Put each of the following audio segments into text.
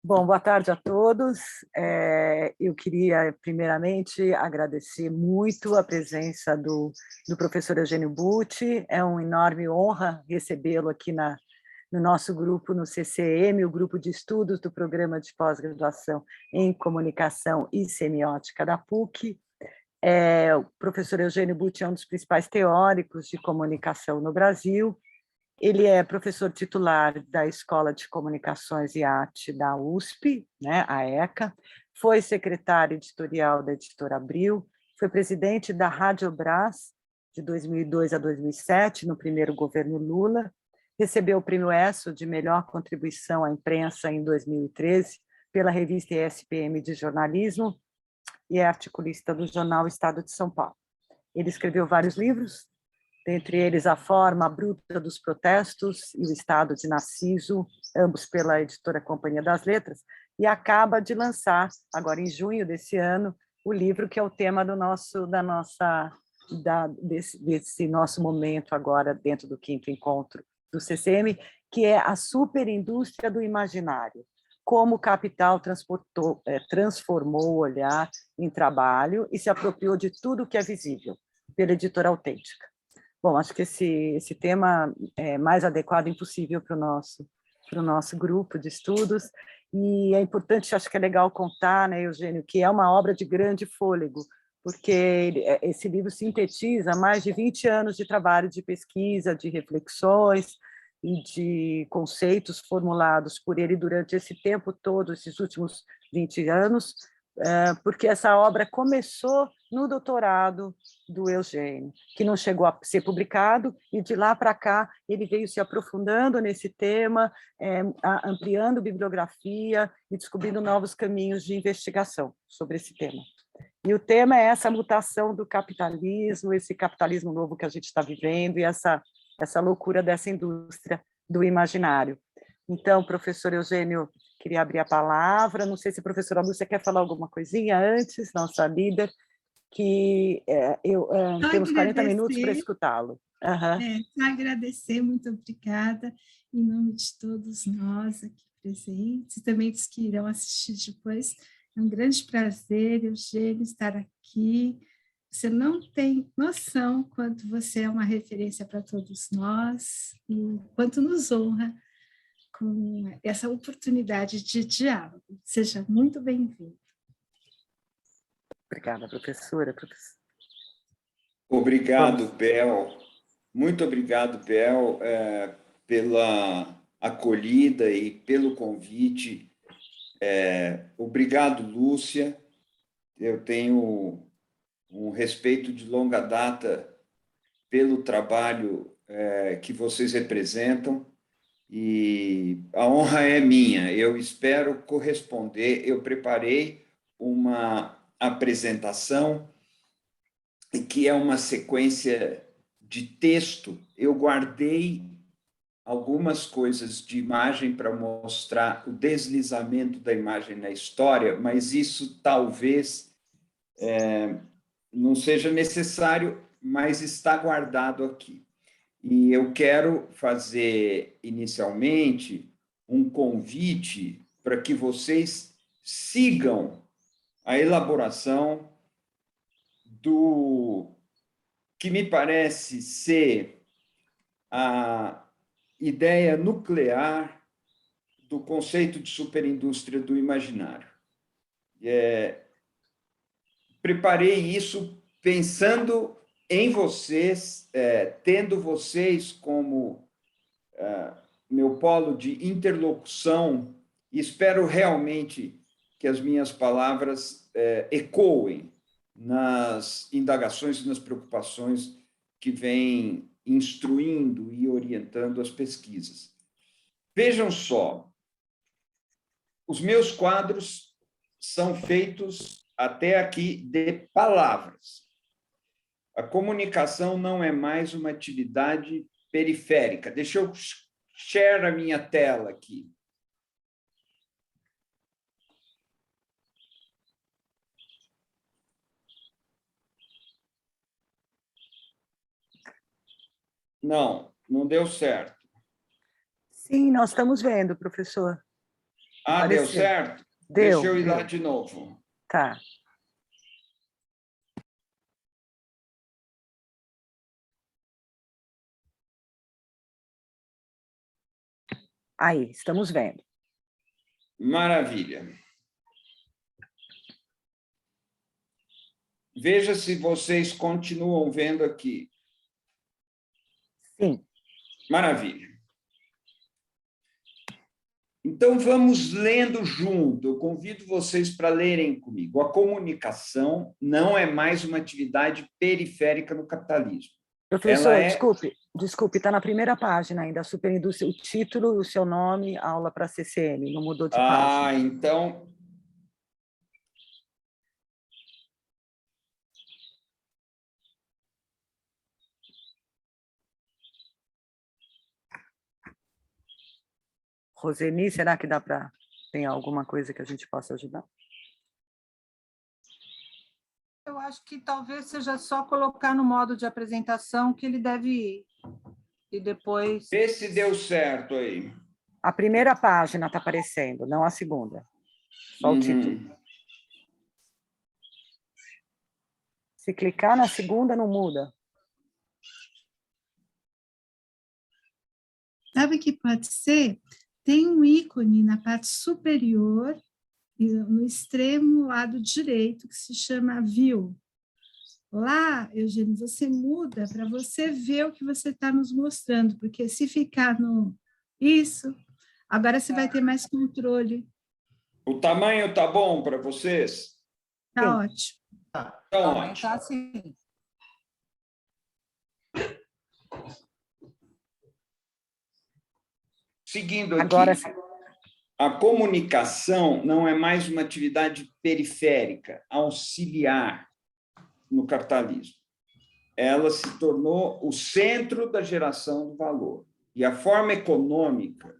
Bom, boa tarde a todos. Eu queria, primeiramente, agradecer muito a presença do professor Eugênio Butti. É uma enorme honra recebê-lo aqui no nosso grupo, no CCM, o grupo de estudos do Programa de Pós-Graduação em Comunicação e Semiótica da PUC. O professor Eugênio Butti é um dos principais teóricos de comunicação no Brasil. Ele é professor titular da Escola de Comunicações e Arte da USP, né, a ECA, foi secretário editorial da Editora Abril, foi presidente da Rádio Brás de 2002 a 2007, no primeiro governo Lula, recebeu o prêmio ESSO de melhor contribuição à imprensa em 2013 pela revista ESPM de jornalismo e é articulista do jornal Estado de São Paulo. Ele escreveu vários livros, dentre eles A Forma Bruta dos Protestos e O Estado de Narciso, ambos pela editora Companhia das Letras, e acaba de lançar, agora em junho desse ano, o livro que é o tema desse nosso momento agora dentro do 5º encontro do CCM, que é A Superindústria do Imaginário, como o capital transformou o olhar em trabalho e se apropriou de tudo que é visível, pela editora Autêntica. Bom, acho que esse tema é mais adequado impossível para o nosso grupo de estudos, e é importante, acho que é legal contar, né, Eugênio, que é uma obra de grande fôlego, porque esse livro sintetiza mais de 20 anos de trabalho de pesquisa, de reflexões e de conceitos formulados por ele durante esse tempo todo, esses últimos 20 anos, porque essa obra começou no doutorado do Eugênio, que não chegou a ser publicado, e de lá para cá ele veio se aprofundando nesse tema, ampliando bibliografia e descobrindo novos caminhos de investigação sobre esse tema. E o tema é essa mutação do capitalismo, esse capitalismo novo que a gente está vivendo e essa loucura dessa indústria do imaginário. Então, professor Eugênio, queria abrir a palavra, não sei se a professora Lúcia quer falar alguma coisinha antes, nossa líder, que temos 40 minutos para escutá-lo. Só agradecer, muito obrigada, em nome de todos nós aqui presentes, e também dos que irão assistir depois. É um grande prazer, Eugênio, estar aqui. Você não tem noção quanto você é uma referência para todos nós e quanto nos honra com essa oportunidade de diálogo. Seja muito bem-vindo. Obrigada, professora. Obrigado, Bel. Muito obrigado, Bel, pela acolhida e pelo convite. Obrigado, Lúcia. Eu tenho um respeito de longa data pelo trabalho que vocês representam, e a honra é minha. Eu espero corresponder. Eu preparei uma apresentação que é uma sequência de texto. Eu guardei algumas coisas de imagem para mostrar o deslizamento da imagem na história, mas isso talvez não seja necessário, mas está guardado aqui. E eu quero fazer, inicialmente, um convite para que vocês sigam a elaboração do que me parece ser a ideia nuclear do conceito de superindústria do imaginário. Preparei isso pensando em vocês, tendo vocês como meu polo de interlocução, e espero realmente que as minhas palavras ecoem nas indagações e nas preocupações que vêm instruindo e orientando as pesquisas. Vejam só, os meus quadros são feitos até aqui de palavras. A comunicação não é mais uma atividade periférica. Deixa eu share a minha tela aqui. Não deu certo. Sim, nós estamos vendo, professor. Ah, deu certo? Deu. Deixa eu ir lá de novo. Tá. Aí, estamos vendo. Maravilha. Veja se vocês continuam vendo aqui. Sim. Maravilha. Então, vamos lendo junto. Eu convido vocês para lerem comigo. A comunicação não é mais uma atividade periférica no capitalismo. Professor, desculpe, está na primeira página ainda, a superindústria, o título, o seu nome, aula para CCM, não mudou de página. Ah, então... Roseni, será que dá para... Tem alguma coisa que a gente possa ajudar? Eu acho que talvez seja só colocar no modo de apresentação que ele deve ir. E depois... Vê se deu certo aí. A primeira página está aparecendo, não a segunda. Só o título. Se clicar na segunda, não muda. Sabe o que pode ser? Tem um ícone na parte superior, no extremo lado direito, que se chama View. Lá, Eugênio, você muda para você ver o que você está nos mostrando, porque se ficar no... Isso, agora você vai ter mais controle. O tamanho está bom para vocês? Está ótimo. Então, ótimo. Tá assim. Seguindo aqui, Agora, a comunicação não é mais uma atividade periférica, auxiliar no capitalismo. Ela se tornou o centro da geração do valor. E a forma econômica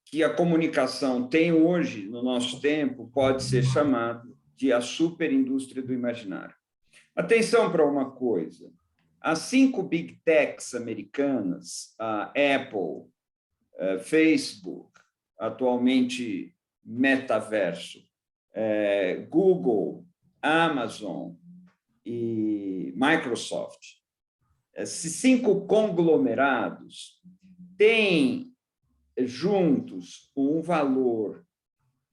que a comunicação tem hoje, no nosso tempo, pode ser chamada de a superindústria do imaginário. Atenção para uma coisa. As 5 big techs americanas, a Apple, Facebook, atualmente Metaverso, Google, Amazon e Microsoft, esses 5 conglomerados têm juntos um valor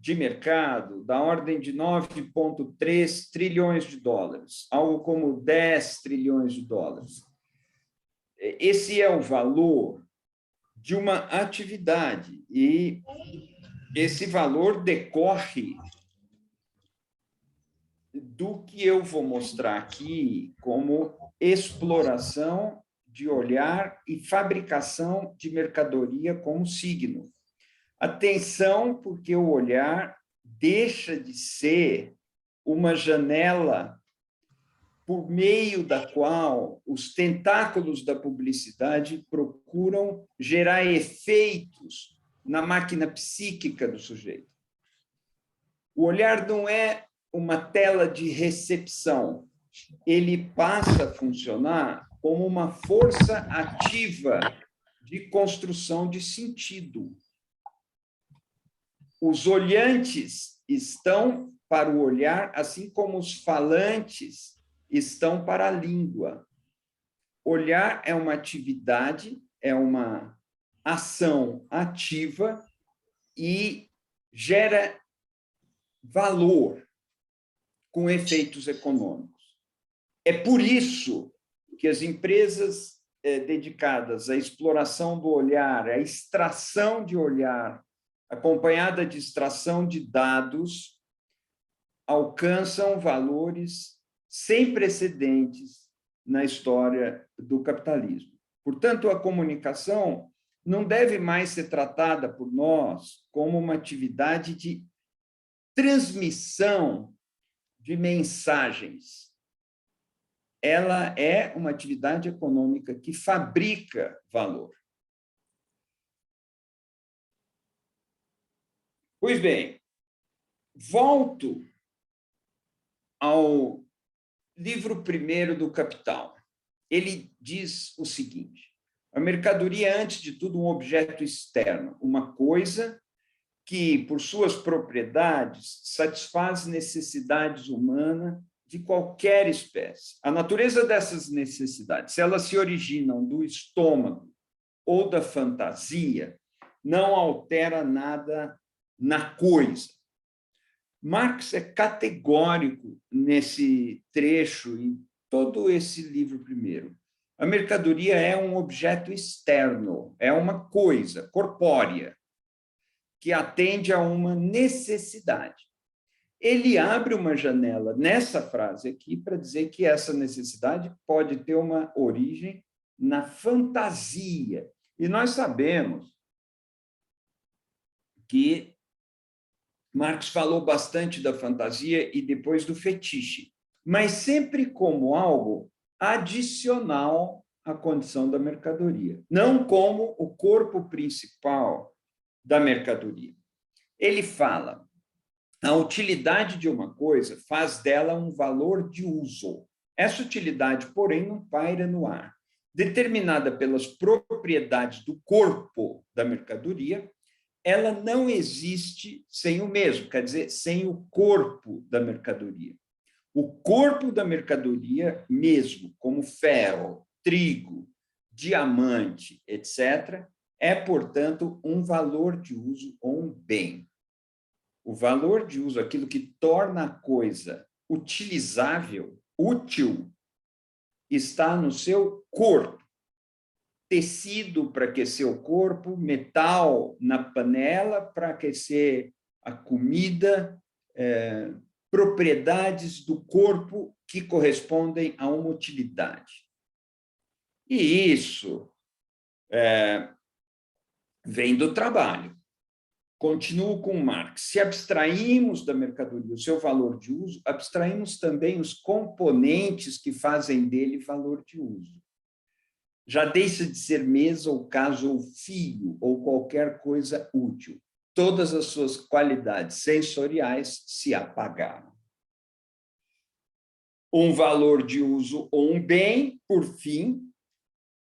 de mercado da ordem de 9,3 trilhões de dólares, algo como 10 trilhões de dólares. Esse é o valor de uma atividade, e esse valor decorre do que eu vou mostrar aqui como exploração de olhar e fabricação de mercadoria como signo. Atenção, porque o olhar deixa de ser uma janela por meio da qual os tentáculos da publicidade procuram gerar efeitos na máquina psíquica do sujeito. O olhar não é uma tela de recepção, ele passa a funcionar como uma força ativa de construção de sentido. Os olhantes estão para o olhar, assim como os falantes estão para a língua. Olhar é uma atividade, é uma ação ativa e gera valor com efeitos econômicos. É por isso que as empresas dedicadas à exploração do olhar, à extração de olhar, acompanhada de extração de dados, alcançam valores sem precedentes na história do capitalismo. Portanto, a comunicação não deve mais ser tratada por nós como uma atividade de transmissão de mensagens. Ela é uma atividade econômica que fabrica valor. Pois bem, volto ao livro primeiro do Capital. Ele diz o seguinte: a mercadoria é, antes de tudo, um objeto externo, uma coisa que, por suas propriedades, satisfaz necessidades humanas de qualquer espécie. A natureza dessas necessidades, se elas se originam do estômago ou da fantasia, não altera nada na coisa. Marx é categórico nesse trecho, em todo esse livro primeiro. A mercadoria é um objeto externo, é uma coisa corpórea, que atende a uma necessidade. Ele abre uma janela nessa frase aqui para dizer que essa necessidade pode ter uma origem na fantasia. E nós sabemos que Marx falou bastante da fantasia e depois do fetiche, mas sempre como algo adicional à condição da mercadoria, não como o corpo principal da mercadoria. Ele fala: a utilidade de uma coisa faz dela um valor de uso. Essa utilidade, porém, não paira no ar. Determinada pelas propriedades do corpo da mercadoria, ela não existe sem o mesmo, quer dizer, sem o corpo da mercadoria. O corpo da mercadoria mesmo, como ferro, trigo, diamante, etc., é, portanto, um valor de uso ou um bem. O valor de uso, aquilo que torna a coisa utilizável, útil, está no seu corpo. Tecido para aquecer o corpo, metal na panela para aquecer a comida, propriedades do corpo que correspondem a uma utilidade. E isso vem do trabalho. Continuo com Marx. Se abstraímos da mercadoria o seu valor de uso, abstraímos também os componentes que fazem dele valor de uso. Já deixa de ser mesa ou casa ou fio ou qualquer coisa útil. Todas as suas qualidades sensoriais se apagaram. Um valor de uso ou um bem, por fim,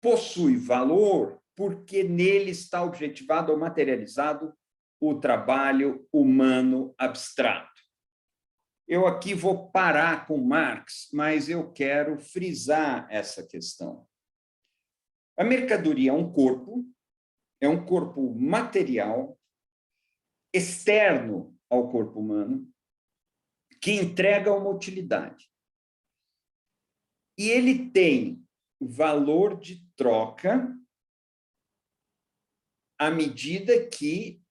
possui valor porque nele está objetivado ou materializado o trabalho humano abstrato. Eu aqui vou parar com Marx, mas eu quero frisar essa questão. A mercadoria é um corpo material, externo ao corpo humano, que entrega uma utilidade. E ele tem valor de troca à medida que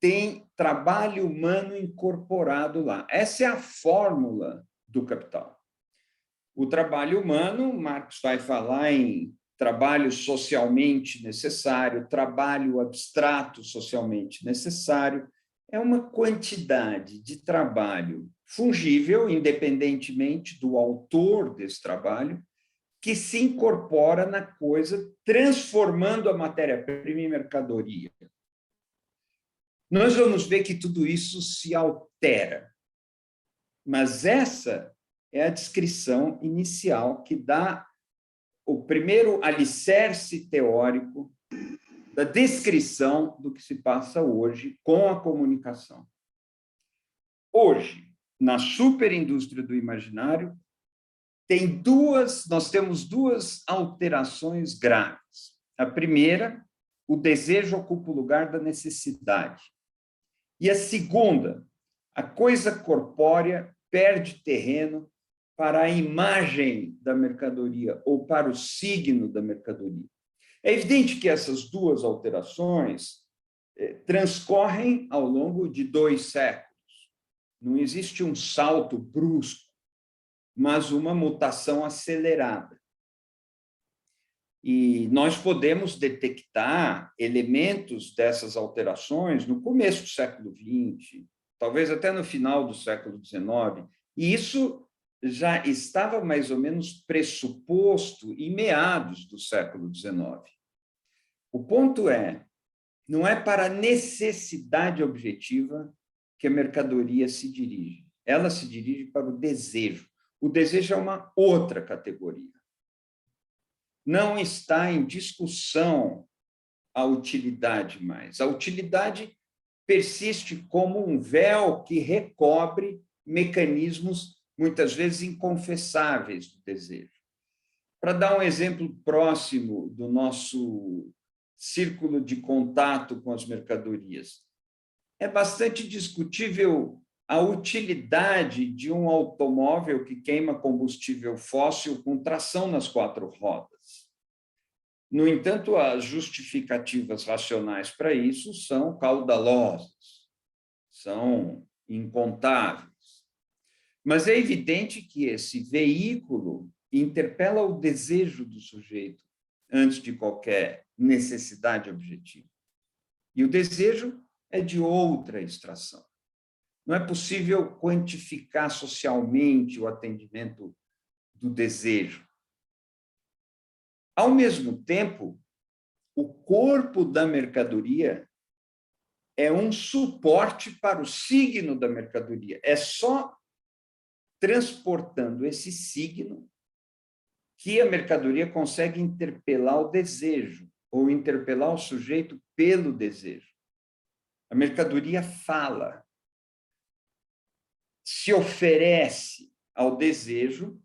tem trabalho humano incorporado lá. Essa é a fórmula do capital. O trabalho humano, Marx vai falar em trabalho socialmente necessário, trabalho abstrato socialmente necessário, é uma quantidade de trabalho fungível, independentemente do autor desse trabalho, que se incorpora na coisa, transformando a matéria-prima em mercadoria. Nós vamos ver que tudo isso se altera, mas essa é a descrição inicial que dá o primeiro alicerce teórico da descrição do que se passa hoje com a comunicação. Hoje, na superindústria do imaginário, nós temos duas alterações graves. A primeira, o desejo ocupa o lugar da necessidade. E a segunda, a coisa corpórea perde terreno para a imagem da mercadoria ou para o signo da mercadoria. É evidente que essas duas alterações transcorrem ao longo de 2 séculos. Não existe um salto brusco, mas uma mutação acelerada. E nós podemos detectar elementos dessas alterações no começo do século XX, talvez até no final do século XIX, e isso já estava mais ou menos pressuposto em meados do século XIX. O ponto não é para a necessidade objetiva que a mercadoria se dirige, ela se dirige para o desejo. O desejo é uma outra categoria. Não está em discussão a utilidade mais. A utilidade persiste como um véu que recobre mecanismos, muitas vezes, inconfessáveis do desejo. Para dar um exemplo próximo do nosso círculo de contato com as mercadorias, é bastante discutível a utilidade de um automóvel que queima combustível fóssil com tração nas 4 rodas. No entanto, as justificativas racionais para isso são caudalosas, são incontáveis. Mas é evidente que esse veículo interpela o desejo do sujeito antes de qualquer necessidade objetiva. E o desejo é de outra extração. Não é possível quantificar socialmente o atendimento do desejo. Ao mesmo tempo, o corpo da mercadoria é um suporte para o signo da mercadoria. É só transportando esse signo que a mercadoria consegue interpelar o desejo, ou interpelar o sujeito pelo desejo. A mercadoria fala, se oferece ao desejo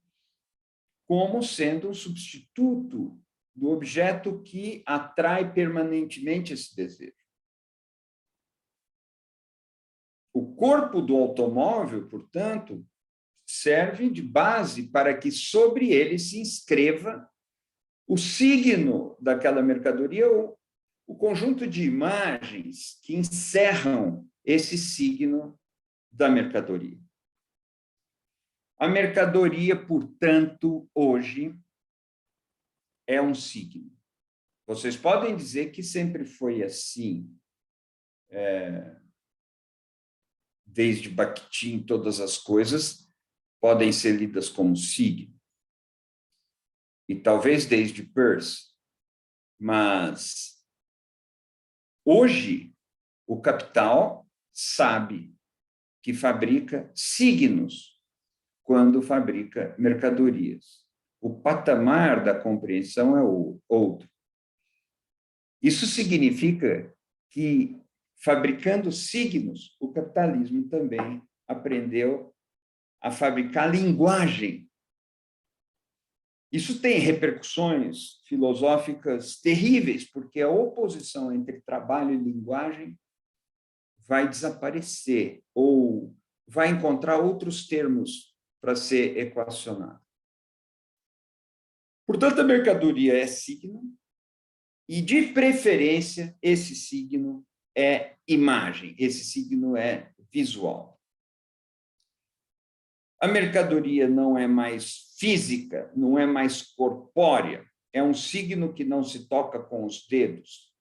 como sendo um substituto do objeto que atrai permanentemente esse desejo. O corpo do automóvel, portanto, serve de base para que sobre ele se inscreva o signo daquela mercadoria ou o conjunto de imagens que encerram esse signo da mercadoria. A mercadoria, portanto, hoje é um signo. Vocês podem dizer que sempre foi assim, desde Bakhtin, todas as coisas podem ser lidas como signo. E talvez desde Peirce. Mas hoje o capital sabe que fabrica signos quando fabrica mercadorias. O patamar da compreensão é outro. Isso significa que, fabricando signos, o capitalismo também aprendeu a fabricar linguagem. Isso tem repercussões filosóficas terríveis, porque a oposição entre trabalho e linguagem vai desaparecer, ou vai encontrar outros termos para ser equacionado. Portanto, a mercadoria é signo, e, de preferência, esse signo é imagem, esse signo é visual. A mercadoria não é mais física, não é mais corpórea, é um signo que não se toca com os dedos.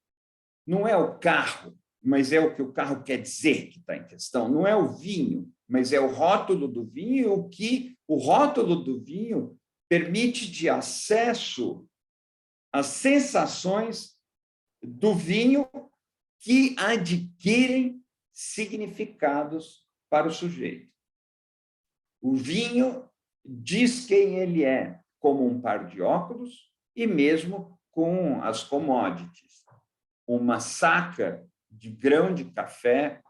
Não é o carro, mas é o que o carro quer dizer que está em questão. Não é o vinho, mas é o rótulo do vinho, o que o rótulo do vinho permite de acesso às sensações do vinho que adquirem significados para o sujeito. O vinho diz quem ele é, como um par de óculos e mesmo com as commodities. Uma saca de grão de café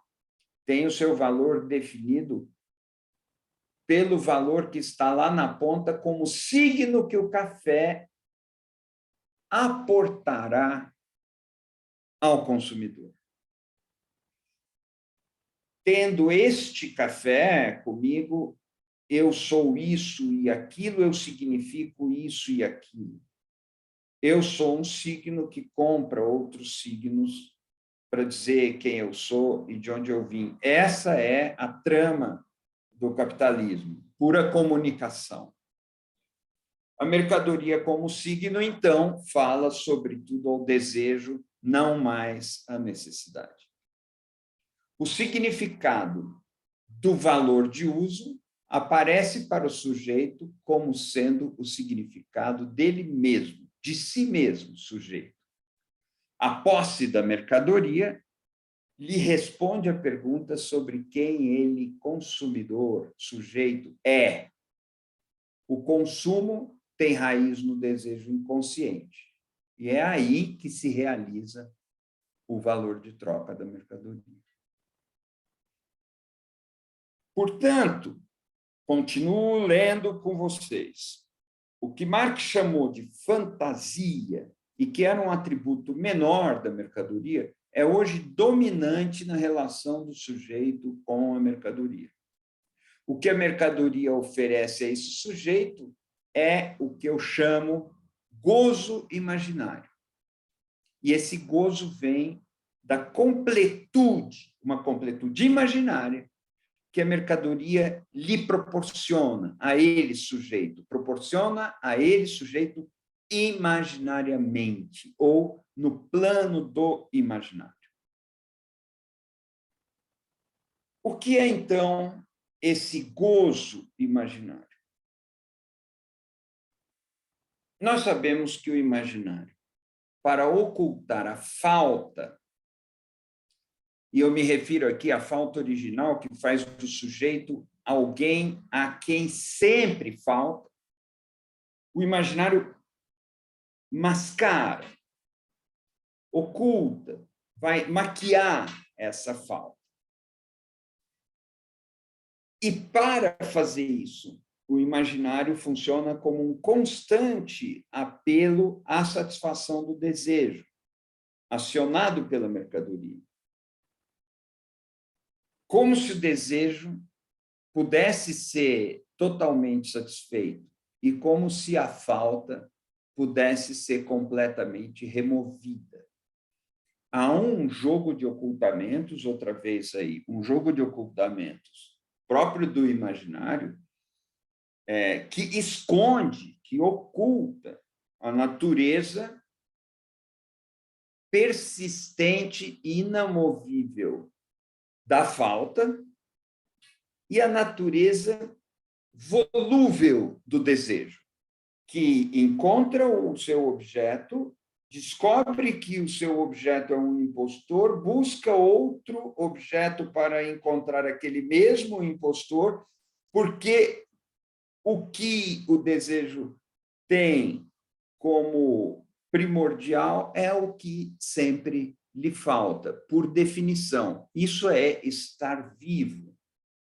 tem o seu valor definido pelo valor que está lá na ponta como signo que o café aportará ao consumidor. Tendo este café comigo, eu sou isso e aquilo, eu significo isso e aquilo. Eu sou um signo que compra outros signos para dizer quem eu sou e de onde eu vim. Essa é a trama do capitalismo, pura comunicação. A mercadoria como signo, então, fala sobretudo ao desejo, não mais à necessidade. O significado do valor de uso aparece para o sujeito como sendo o significado dele mesmo, de si mesmo, sujeito. A posse da mercadoria lhe responde a pergunta sobre quem ele, consumidor, sujeito, é. O consumo tem raiz no desejo inconsciente. E é aí que se realiza o valor de troca da mercadoria. Portanto, continuo lendo com vocês. O que Marx chamou de fantasia, e que era um atributo menor da mercadoria, é hoje dominante na relação do sujeito com a mercadoria. O que a mercadoria oferece a esse sujeito é o que eu chamo gozo imaginário. E esse gozo vem da completude, uma completude imaginária, que a mercadoria lhe proporciona a ele, sujeito, proporciona a ele, sujeito, imaginariamente, ou no plano do imaginário. O que é, então, esse gozo imaginário? Nós sabemos que o imaginário, para ocultar a falta, e eu me refiro aqui à falta original, que faz do sujeito alguém a quem sempre falta, o imaginário mascara, oculta, vai maquiar essa falta. E para fazer isso, o imaginário funciona como um constante apelo à satisfação do desejo, acionado pela mercadoria. Como se o desejo pudesse ser totalmente satisfeito e como se a falta pudesse ser completamente removida. Há um jogo de ocultamentos, outra vez aí, um jogo de ocultamentos próprio do imaginário, que esconde, que oculta a natureza persistente e inamovível da falta e a natureza volúvel do desejo, que encontra o seu objeto, descobre que o seu objeto é um impostor, busca outro objeto para encontrar aquele mesmo impostor, porque o que o desejo tem como primordial é o que sempre lhe falta, por definição. Isso é estar vivo,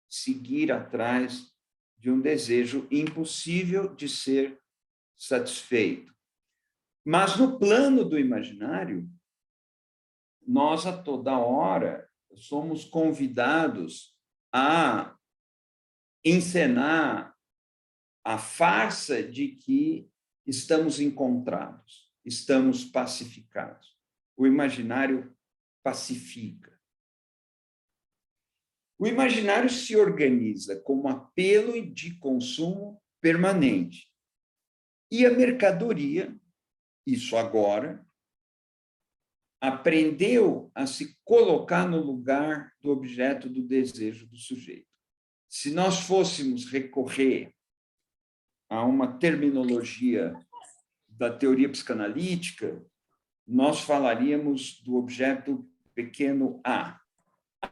seguir atrás de um desejo impossível de ser satisfeito. Mas no plano do imaginário, nós a toda hora somos convidados a encenar a farsa de que estamos encontrados, estamos pacificados. O imaginário pacifica. O imaginário se organiza como apelo de consumo permanente. E a mercadoria, isso agora, aprendeu a se colocar no lugar do objeto do desejo do sujeito. Se nós fôssemos recorrer a uma terminologia da teoria psicanalítica, nós falaríamos do objeto pequeno a.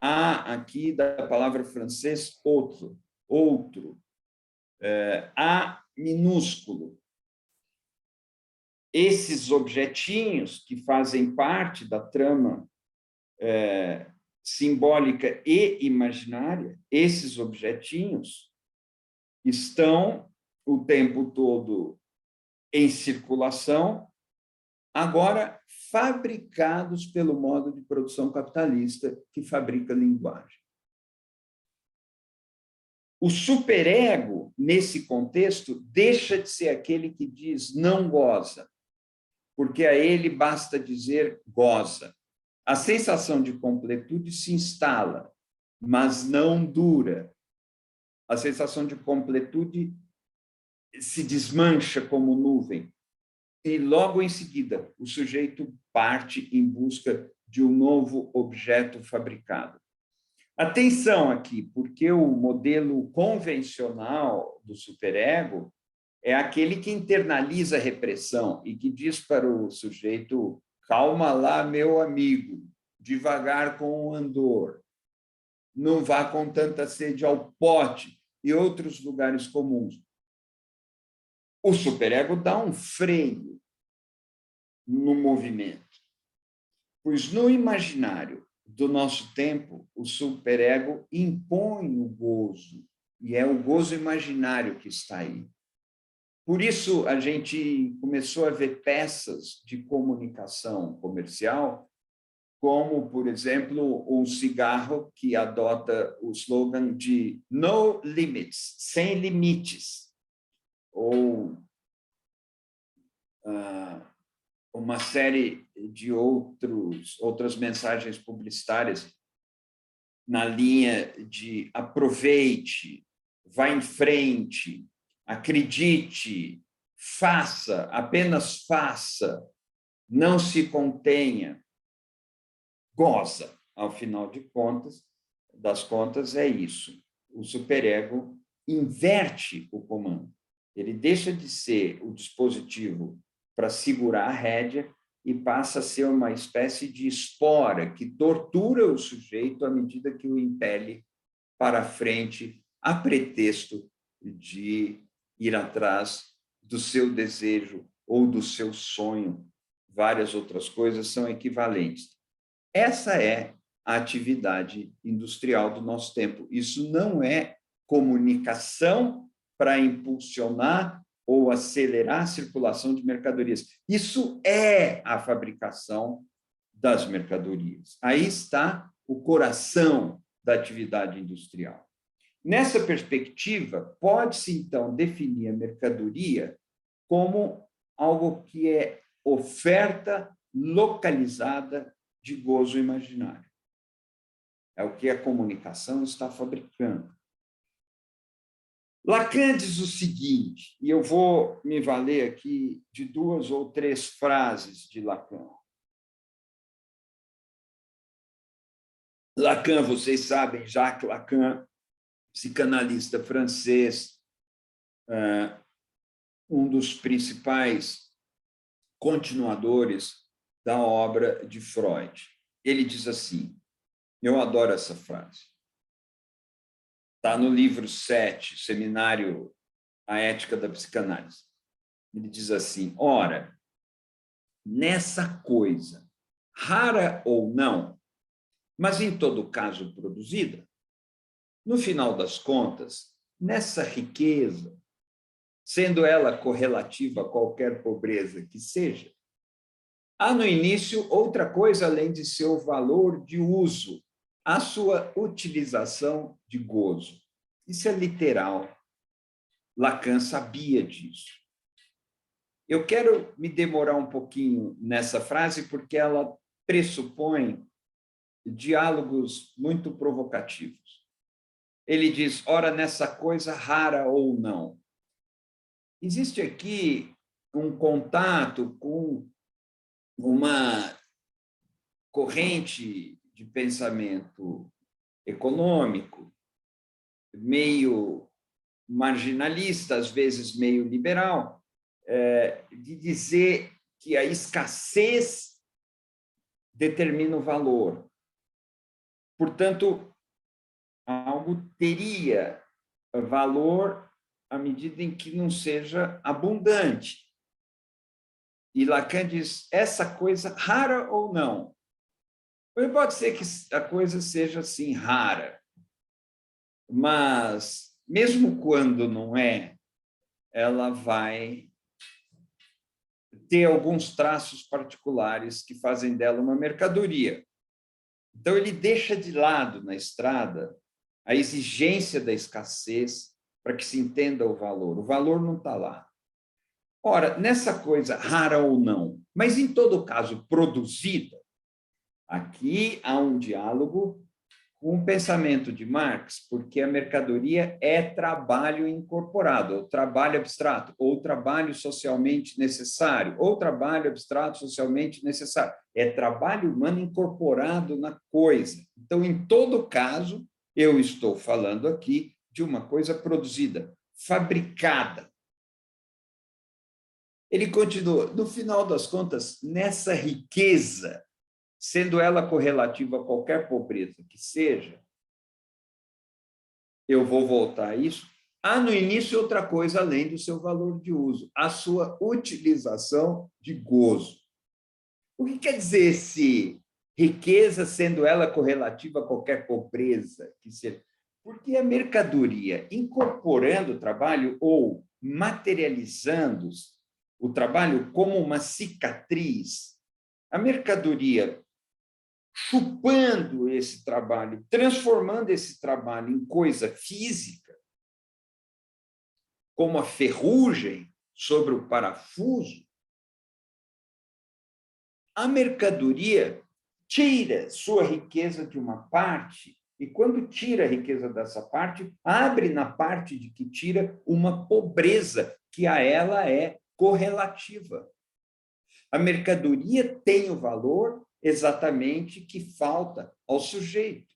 A aqui da palavra francês outro, a minúsculo. Esses objetinhos que fazem parte da trama simbólica e imaginária, esses objetinhos estão o tempo todo em circulação, agora fabricados pelo modo de produção capitalista que fabrica linguagem. O superego, nesse contexto, deixa de ser aquele que diz não goza, porque a ele basta dizer goza. A sensação de completude se instala, mas não dura. A sensação de completude se desmancha como nuvem. E logo em seguida, o sujeito parte em busca de um novo objeto fabricado. Atenção aqui, porque o modelo convencional do superego é aquele que internaliza a repressão e que diz para o sujeito: calma lá, meu amigo, devagar com o andor, não vá com tanta sede ao pote e outros lugares comuns. O superego dá um freio no movimento, pois no imaginário do nosso tempo, o superego impõe o gozo, e é o gozo imaginário que está aí. Por isso, a gente começou a ver peças de comunicação comercial, como, por exemplo, um cigarro que adota o slogan de "No limits", sem limites, ou uma série de outras mensagens publicitárias na linha de aproveite, vá em frente, acredite, faça, apenas faça, não se contenha, goza. Ao final das contas, é isso. O superego inverte o comando. Ele deixa de ser o dispositivo para segurar a rédea e passa a ser uma espécie de espora que tortura o sujeito à medida que o impele para frente, a pretexto de ir atrás do seu desejo ou do seu sonho. Várias outras coisas são equivalentes. Essa é a atividade industrial do nosso tempo. Isso não é comunicação para impulsionar ou acelerar a circulação de mercadorias. Isso é a fabricação das mercadorias. Aí está o coração da atividade industrial. Nessa perspectiva, pode-se, então, definir a mercadoria como algo que é oferta localizada de gozo imaginário. É o que a comunicação está fabricando. Lacan diz o seguinte, e eu vou me valer aqui de 2 ou 3 frases de Lacan. Lacan, vocês sabem, Jacques Lacan, psicanalista francês, um dos principais continuadores da obra de Freud. Ele diz assim, eu adoro essa frase, está no livro 7, Seminário A Ética da Psicanálise. Ele diz assim, ora, nessa coisa, rara ou não, mas em todo caso produzida, no final das contas, nessa riqueza, sendo ela correlativa a qualquer pobreza que seja, há no início outra coisa além de seu valor de uso, a sua utilização de gozo. Isso é literal. Lacan sabia disso. Eu quero me demorar um pouquinho nessa frase porque ela pressupõe diálogos muito provocativos. Ele diz, ora, nessa coisa rara ou não. Existe aqui um contato com uma corrente de pensamento econômico, meio marginalista, às vezes meio liberal, de dizer que a escassez determina o valor. Portanto, algo teria valor à medida em que não seja abundante. E Lacan diz, essa coisa, rara ou não? Pode ser que a coisa seja, assim, rara, mas, mesmo quando não é, ela vai ter alguns traços particulares que fazem dela uma mercadoria. Então, ele deixa de lado, na estrada, a exigência da escassez para que se entenda o valor. O valor não está lá. Ora, nessa coisa, rara ou não, mas, em todo caso, produzida, aqui há um diálogo com o pensamento de Marx, porque a mercadoria é trabalho incorporado, ou trabalho abstrato, ou trabalho socialmente necessário, ou trabalho abstrato socialmente necessário. É trabalho humano incorporado na coisa. Então, em todo caso, eu estou falando aqui de uma coisa produzida, fabricada. Ele continua, no final das contas, nessa riqueza, sendo ela correlativa a qualquer pobreza que seja, eu vou voltar a isso, há no início outra coisa além do seu valor de uso, a sua utilização de gozo. O que quer dizer esse riqueza sendo ela correlativa a qualquer pobreza que seja. Porque a mercadoria, incorporando o trabalho ou materializando o trabalho como uma cicatriz, a mercadoria chupando esse trabalho, transformando esse trabalho em coisa física, como a ferrugem sobre o parafuso, a mercadoria tira sua riqueza de uma parte, e quando tira a riqueza dessa parte, abre na parte de que tira uma pobreza que a ela é correlativa. A mercadoria tem o valor exatamente que falta ao sujeito.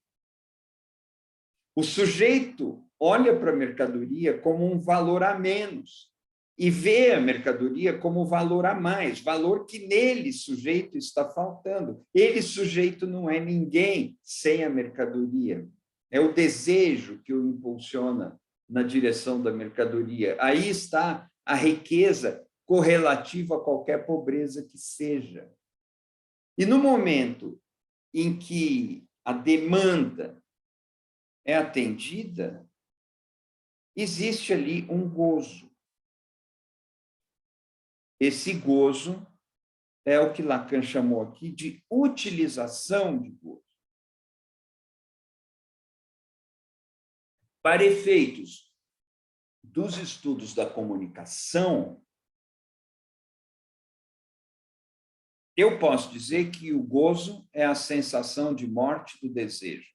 O sujeito olha para a mercadoria como um valor a menos e vê a mercadoria como valor a mais, valor que nele, sujeito, está faltando. Ele, sujeito, não é ninguém sem a mercadoria. É o desejo que o impulsiona na direção da mercadoria. Aí está a riqueza correlativa a qualquer pobreza que seja. E no momento em que a demanda é atendida, existe ali um gozo. Esse gozo é o que Lacan chamou aqui de utilização de gozo. Para efeitos dos estudos da comunicação, eu posso dizer que o gozo é a sensação de morte do desejo.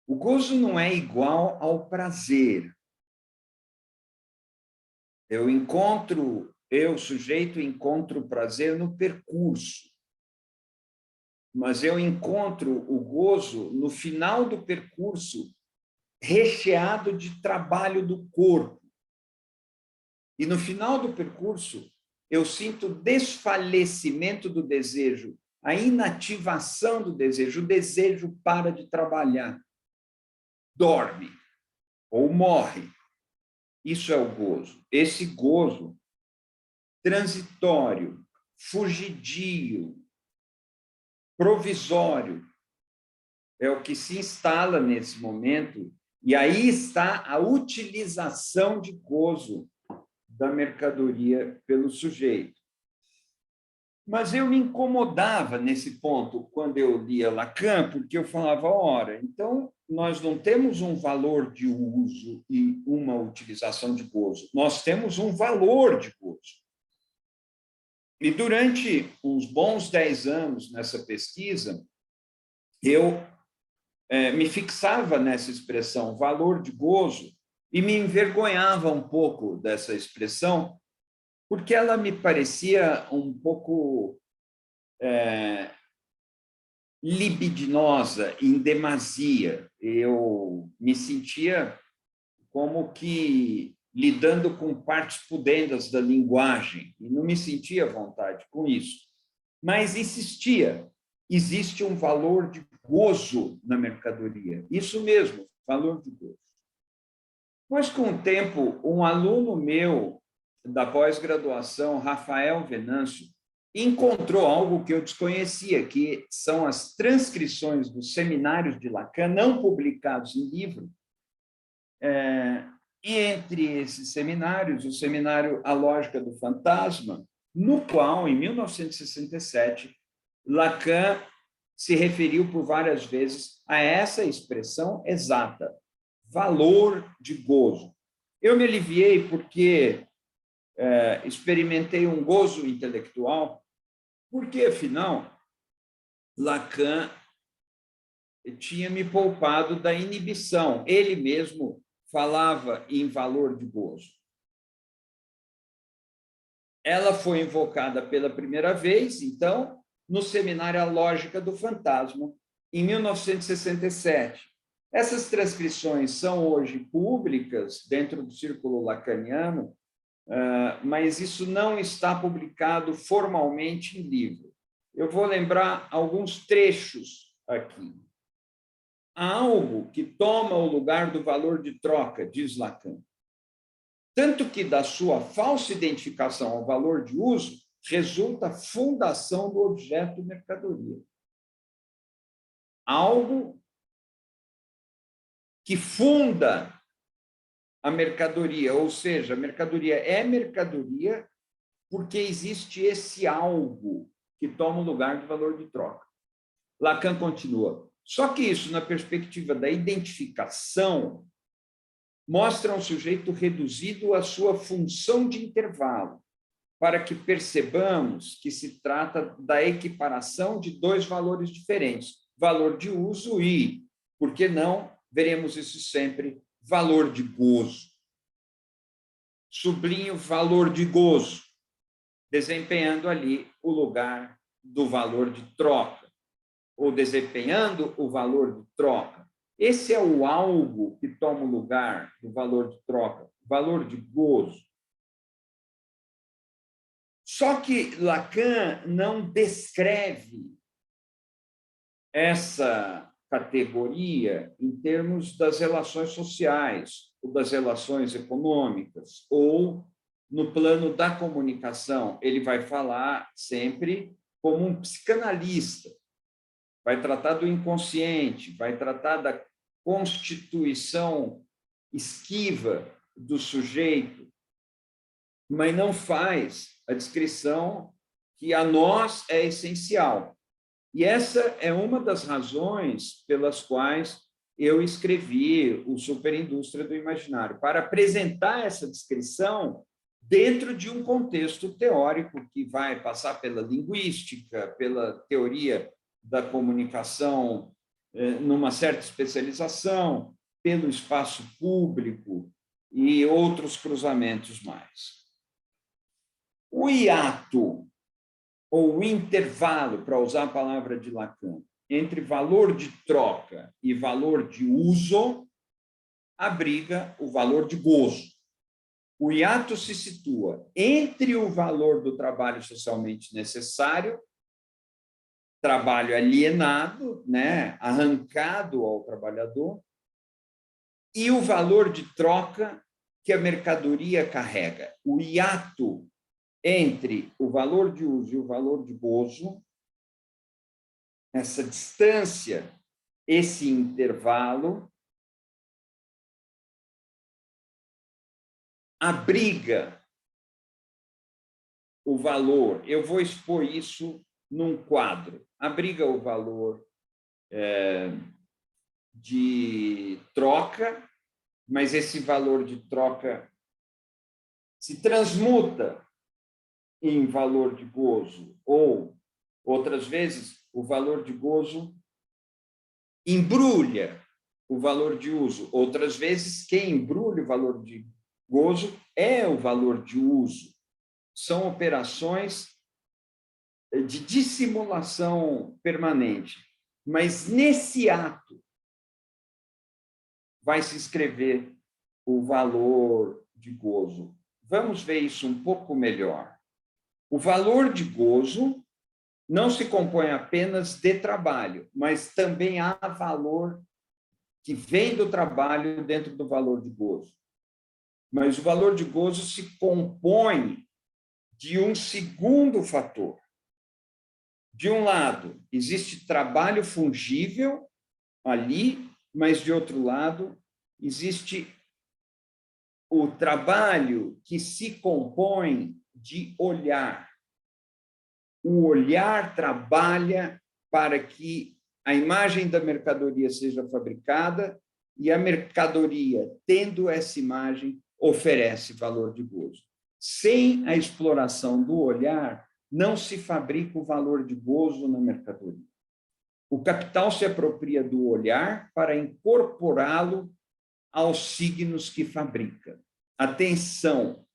O gozo não é igual ao prazer. Eu, sujeito, encontro o prazer no percurso, mas eu encontro o gozo no final do percurso, recheado de trabalho do corpo. E no final do percurso, eu sinto o desfalecimento do desejo, a inativação do desejo. O desejo para de trabalhar, dorme ou morre. Isso é o gozo. Esse gozo transitório, fugidio, provisório, é o que se instala nesse momento, e aí está a utilização de gozo da mercadoria pelo sujeito. Mas eu me incomodava nesse ponto quando eu lia Lacan, porque eu falava, ora, então nós não temos um valor de uso e uma utilização de gozo, nós temos um valor de gozo. E durante uns bons 10 anos nessa pesquisa, eu me fixava nessa expressão, valor de gozo, e me envergonhava um pouco dessa expressão, porque ela me parecia um pouco libidinosa, em demasia. Eu me sentia como que lidando com partes pudendas da linguagem, e não me sentia à vontade com isso. Mas existe um valor de gozo na mercadoria. Isso mesmo, valor de gozo. Mas, com o tempo, um aluno meu da pós-graduação, Rafael Venâncio, encontrou algo que eu desconhecia, que são as transcrições dos seminários de Lacan, não publicados em livro, e entre esses seminários, o seminário A Lógica do Fantasma, no qual, em 1967, Lacan se referiu por várias vezes a essa expressão exata, valor de gozo. Eu me aliviei porque experimentei um gozo intelectual, porque, afinal, Lacan tinha me poupado da inibição. Ele mesmo falava em valor de gozo. Ela foi invocada pela primeira vez, então, no seminário A Lógica do Fantasma, em 1967. Essas transcrições são hoje públicas dentro do círculo lacaniano, mas isso não está publicado formalmente em livro. Eu vou lembrar alguns trechos aqui. Há algo que toma o lugar do valor de troca, diz Lacan. Tanto que da sua falsa identificação ao valor de uso resulta a fundação do objeto mercadoria. algo que funda a mercadoria, ou seja, a mercadoria é mercadoria porque existe esse algo que toma o lugar do valor de troca. Lacan continua. Só que isso, na perspectiva da identificação, mostra um sujeito reduzido à sua função de intervalo, para que percebamos que se trata da equiparação de dois valores diferentes, valor de uso e, por que não, veremos isso sempre, valor de gozo. Sublinho valor de gozo, desempenhando ali o lugar do valor de troca, ou desempenhando o valor de troca. Esse é o algo que toma o lugar do valor de troca, valor de gozo. Só que Lacan não descreve essa categoria em termos das relações sociais, ou das relações econômicas, ou no plano da comunicação. Ele vai falar sempre como um psicanalista, vai tratar do inconsciente, vai tratar da constituição esquiva do sujeito, mas não faz a descrição que a nós é essencial. E essa é uma das razões pelas quais eu escrevi o Superindústria do Imaginário, para apresentar essa descrição dentro de um contexto teórico que vai passar pela linguística, pela teoria da comunicação numa certa especialização, pelo espaço público e outros cruzamentos mais. O hiato, ou o intervalo, para usar a palavra de Lacan, entre valor de troca e valor de uso, abriga o valor de gozo. O hiato se situa entre o valor do trabalho socialmente necessário, trabalho alienado, né, arrancado ao trabalhador, e o valor de troca que a mercadoria carrega. O hiato entre o valor de uso e o valor de gozo, essa distância, esse intervalo, abriga o valor. Eu vou expor isso num quadro. Abriga o valor de troca, mas esse valor de troca se transmuta em valor de gozo, ou, outras vezes, o valor de gozo embrulha o valor de uso. Outras vezes, quem embrulha o valor de gozo é o valor de uso. São operações de dissimulação permanente. Mas, nesse ato, vai se escrever o valor de gozo. Vamos ver isso um pouco melhor. O valor de gozo não se compõe apenas de trabalho, mas também há valor que vem do trabalho dentro do valor de gozo. Mas o valor de gozo se compõe de um segundo fator. De um lado, existe trabalho fungível ali, mas, de outro lado, existe o trabalho que se compõe de olhar. O olhar trabalha para que a imagem da mercadoria seja fabricada e a mercadoria, tendo essa imagem, oferece valor de gozo. Sem a exploração do olhar, não se fabrica o valor de gozo na mercadoria. O capital se apropria do olhar para incorporá-lo aos signos que fabrica. Atenção!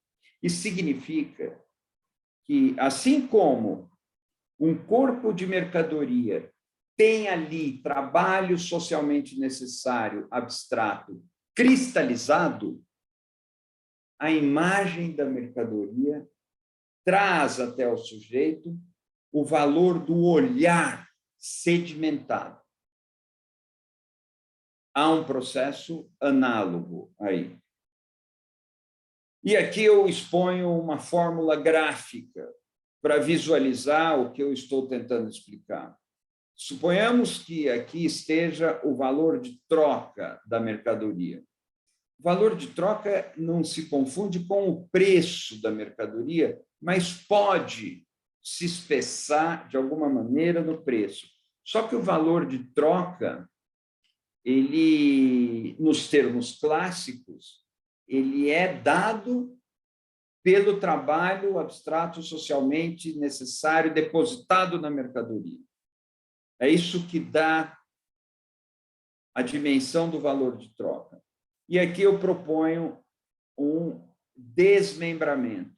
Isso significa que, assim como um corpo de mercadoria tem ali trabalho socialmente necessário, abstrato, cristalizado, a imagem da mercadoria traz até o sujeito o valor do olhar sedimentado. Há um processo análogo aí. E aqui eu exponho uma fórmula gráfica para visualizar o que eu estou tentando explicar. suponhamos que aqui esteja o valor de troca da mercadoria. O valor de troca não se confunde com o preço da mercadoria, mas pode se expressar de alguma maneira no preço. Só que o valor de troca, ele, nos termos clássicos, ele é dado pelo trabalho abstrato socialmente necessário depositado na mercadoria. É isso que dá a dimensão do valor de troca. E aqui eu proponho um desmembramento.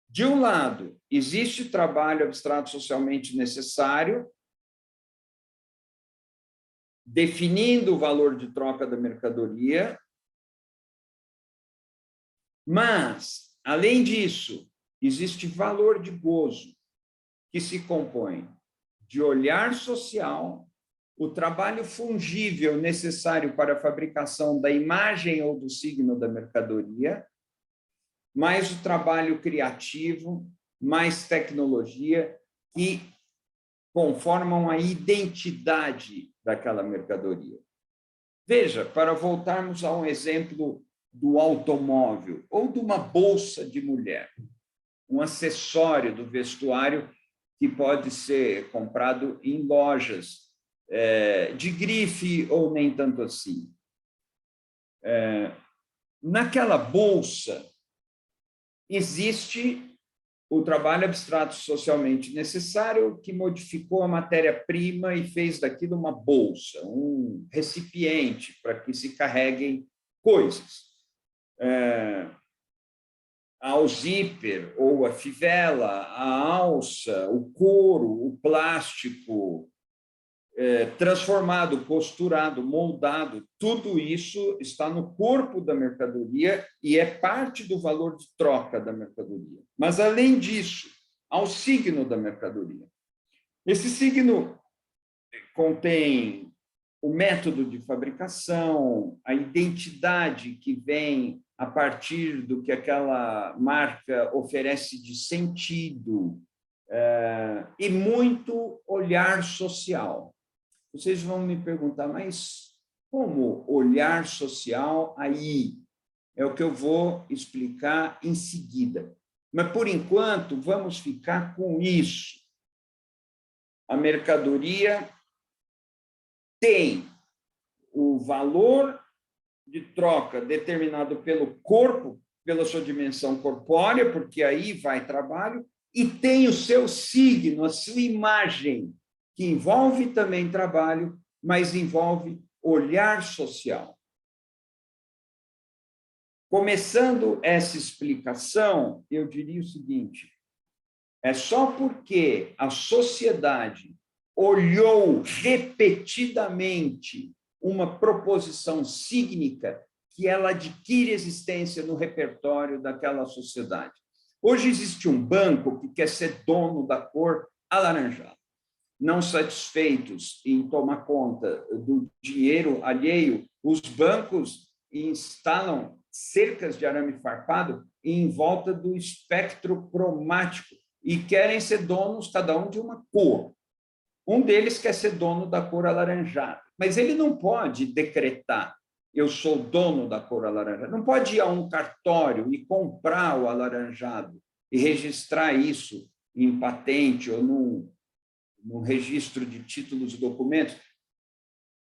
De um lado, existe trabalho abstrato socialmente necessário, definindo o valor de troca da mercadoria, mas, além disso, existe valor de gozo, que se compõe de olhar social, o trabalho fungível necessário para a fabricação da imagem ou do signo da mercadoria, mais o trabalho criativo, mais tecnologia, que conformam a identidade daquela mercadoria. Veja, para voltarmos a um exemplo do automóvel ou de uma bolsa de mulher, um acessório do vestuário que pode ser comprado em lojas de grife ou nem tanto assim. Naquela bolsa existe o trabalho abstrato socialmente necessário que modificou a matéria-prima e fez daquilo uma bolsa, um recipiente para que se carreguem coisas. O zíper ou a fivela, a alça, o couro, o plástico, transformado, costurado, moldado, tudo isso está no corpo da mercadoria e é parte do valor de troca da mercadoria. Mas, além disso, há o signo da mercadoria. Esse signo contém o método de fabricação, a identidade que vem a partir do que aquela marca oferece de sentido, e muito olhar social. Vocês vão me perguntar, mas como olhar social aí? É o que eu vou explicar em seguida. Mas, por enquanto, vamos ficar com isso. A mercadoria tem o valor de troca determinado pelo corpo, pela sua dimensão corpórea, porque aí vai trabalho, e tem o seu signo, a sua imagem, que envolve também trabalho, mas envolve olhar social. Começando essa explicação, eu diria o seguinte: é só porque a sociedade olhou repetidamente uma proposição sígnica que ela adquire existência no repertório daquela sociedade. Hoje existe um banco que quer ser dono da cor alaranjada. Não satisfeitos em tomar conta do dinheiro alheio, os bancos instalam cercas de arame farpado em volta do espectro cromático e querem ser donos, cada um, de uma cor. Um deles quer ser dono da cor alaranjada, mas ele não pode decretar: eu sou dono da cor alaranjada. Não pode ir a um cartório e comprar o alaranjado e registrar isso em patente ou no registro de títulos e documentos.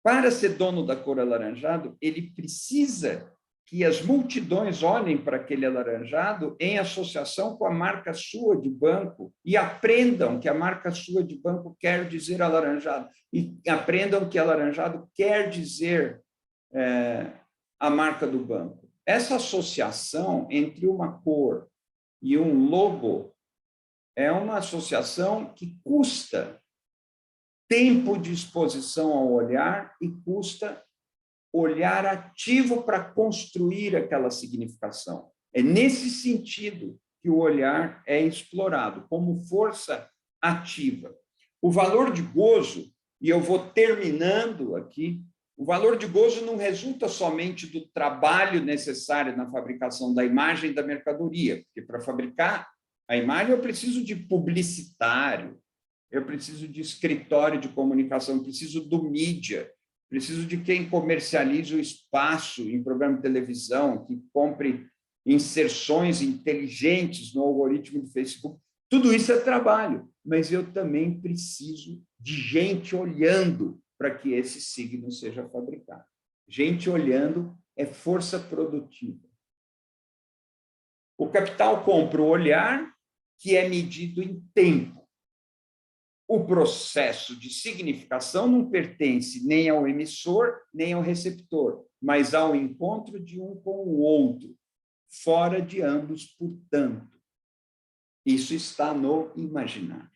Para ser dono da cor alaranjado, ele precisa que as multidões olhem para aquele alaranjado em associação com a marca sua de banco e aprendam que a marca sua de banco quer dizer alaranjado, e aprendam que alaranjado quer dizer a marca do banco. Essa associação entre uma cor e um logo é uma associação que custa tempo de exposição ao olhar e custa olhar ativo para construir aquela significação. É nesse sentido que o olhar é explorado, como força ativa. O valor de gozo, e eu vou terminando aqui, o valor de gozo não resulta somente do trabalho necessário na fabricação da imagem da mercadoria, porque para fabricar a imagem eu preciso de publicitário, eu preciso de escritório de comunicação, preciso do mídia, preciso de quem comercialize o espaço em programa de televisão, que compre inserções inteligentes no algoritmo do Facebook. Tudo isso é trabalho, mas eu também preciso de gente olhando para que esse signo seja fabricado. Gente olhando é força produtiva. O capital compra o olhar, que é medido em tempo. O processo de significação não pertence nem ao emissor, nem ao receptor, mas ao encontro de um com o outro, fora de ambos, portanto. Isso está no imaginário.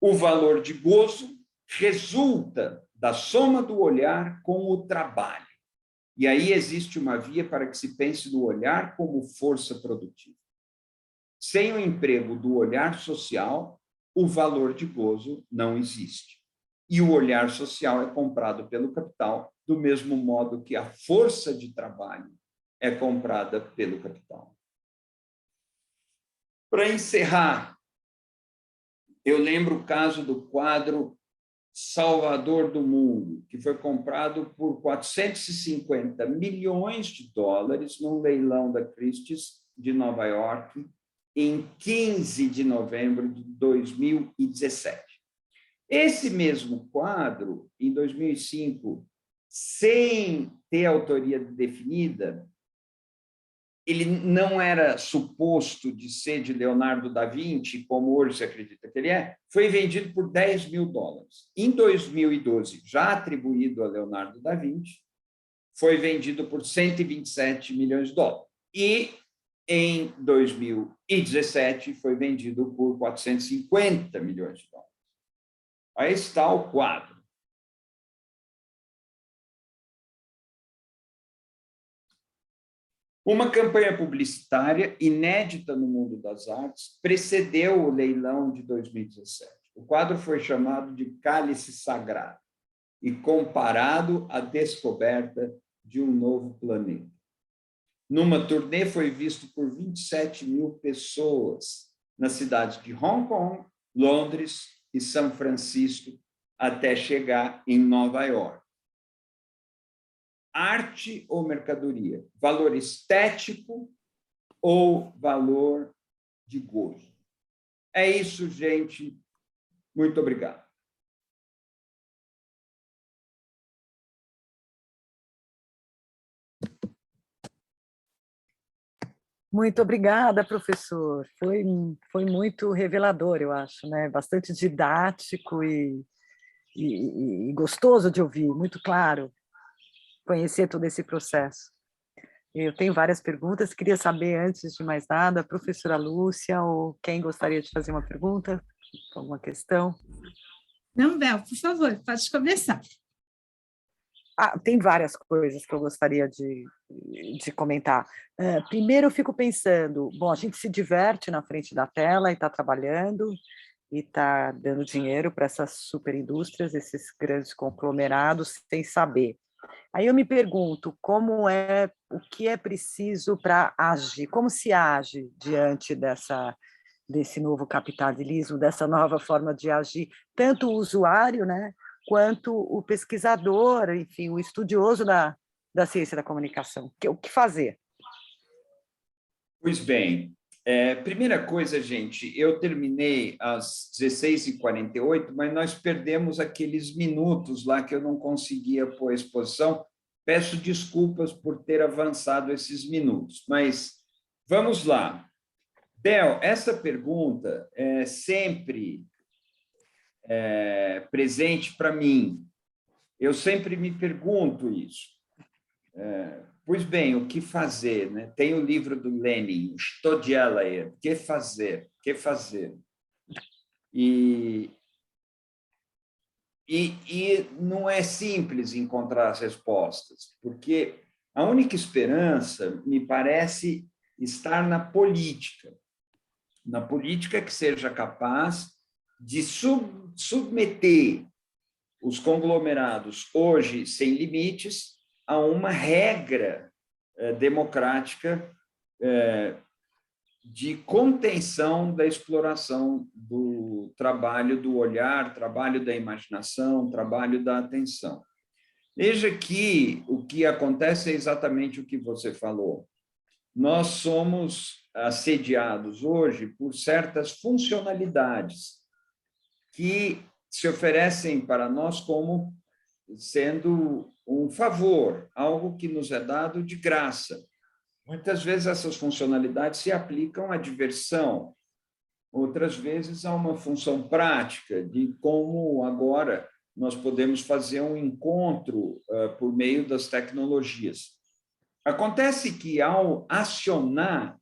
O valor de gozo resulta da soma do olhar com o trabalho. E aí existe uma via para que se pense no olhar como força produtiva. Sem o emprego do olhar social, o valor de gozo não existe. E o olhar social é comprado pelo capital, do mesmo modo que a força de trabalho é comprada pelo capital. Para encerrar, eu lembro o caso do quadro Salvador do Mundo, que foi comprado por 450 milhões de dólares num leilão da Christie's de Nova York, em 15 de novembro de 2017. Esse mesmo quadro, em 2005, sem ter autoria definida, ele não era suposto de ser de Leonardo da Vinci, como hoje se acredita que ele é, foi vendido por 10 mil dólares. Em 2012, já atribuído a Leonardo da Vinci, foi vendido por 127 milhões de dólares. E em 2017, foi vendido por 450 milhões de dólares. Aí está o quadro. Uma campanha publicitária inédita no mundo das artes precedeu o leilão de 2017. O quadro foi chamado de Cálice Sagrado e comparado à descoberta de um novo planeta. Numa turnê foi visto por 27 mil pessoas nas cidades de Hong Kong, Londres e São Francisco, até chegar em Nova York. Arte ou mercadoria? Valor estético ou valor de gozo? É isso, gente. Muito obrigado. Muito obrigada, professor. Foi muito revelador, eu acho, né? Bastante didático e gostoso de ouvir, muito claro, conhecer todo esse processo. Eu tenho várias perguntas, queria saber, antes de mais nada, a professora Lúcia, ou quem gostaria de fazer uma pergunta, alguma questão? Não, Bel, por favor, pode começar. Tem várias coisas que eu gostaria de comentar. Primeiro, eu fico pensando, bom, a gente se diverte na frente da tela e está trabalhando e está dando dinheiro para essas superindústrias, esses grandes conglomerados, sem saber. Aí eu me pergunto, o que é preciso para agir, como se age diante desse novo capitalismo, dessa nova forma de agir, tanto o usuário, né, quanto o pesquisador, enfim, o estudioso da ciência da comunicação. O que fazer? Pois bem, primeira coisa, gente, eu terminei às 16h48, mas nós perdemos aqueles minutos lá que eu não conseguia pôr a exposição. Peço desculpas por ter avançado esses minutos, mas vamos lá. Bel, essa pergunta é sempre presente para mim. Eu sempre me pergunto isso. Pois bem, o que fazer? Né? Tem o livro do Lenin, Что делать? O que fazer? O que fazer? E não é simples encontrar as respostas, porque a única esperança, me parece, estar na política que seja capaz de submeter os conglomerados, hoje sem limites, a uma regra democrática de contenção da exploração do trabalho do olhar, trabalho da imaginação, trabalho da atenção. Veja que o que acontece é exatamente o que você falou. Nós somos assediados hoje por certas funcionalidades que se oferecem para nós como sendo um favor, algo que nos é dado de graça. Muitas vezes essas funcionalidades se aplicam à diversão, outras vezes a uma função prática de como agora nós podemos fazer um encontro por meio das tecnologias. Acontece que, ao acionar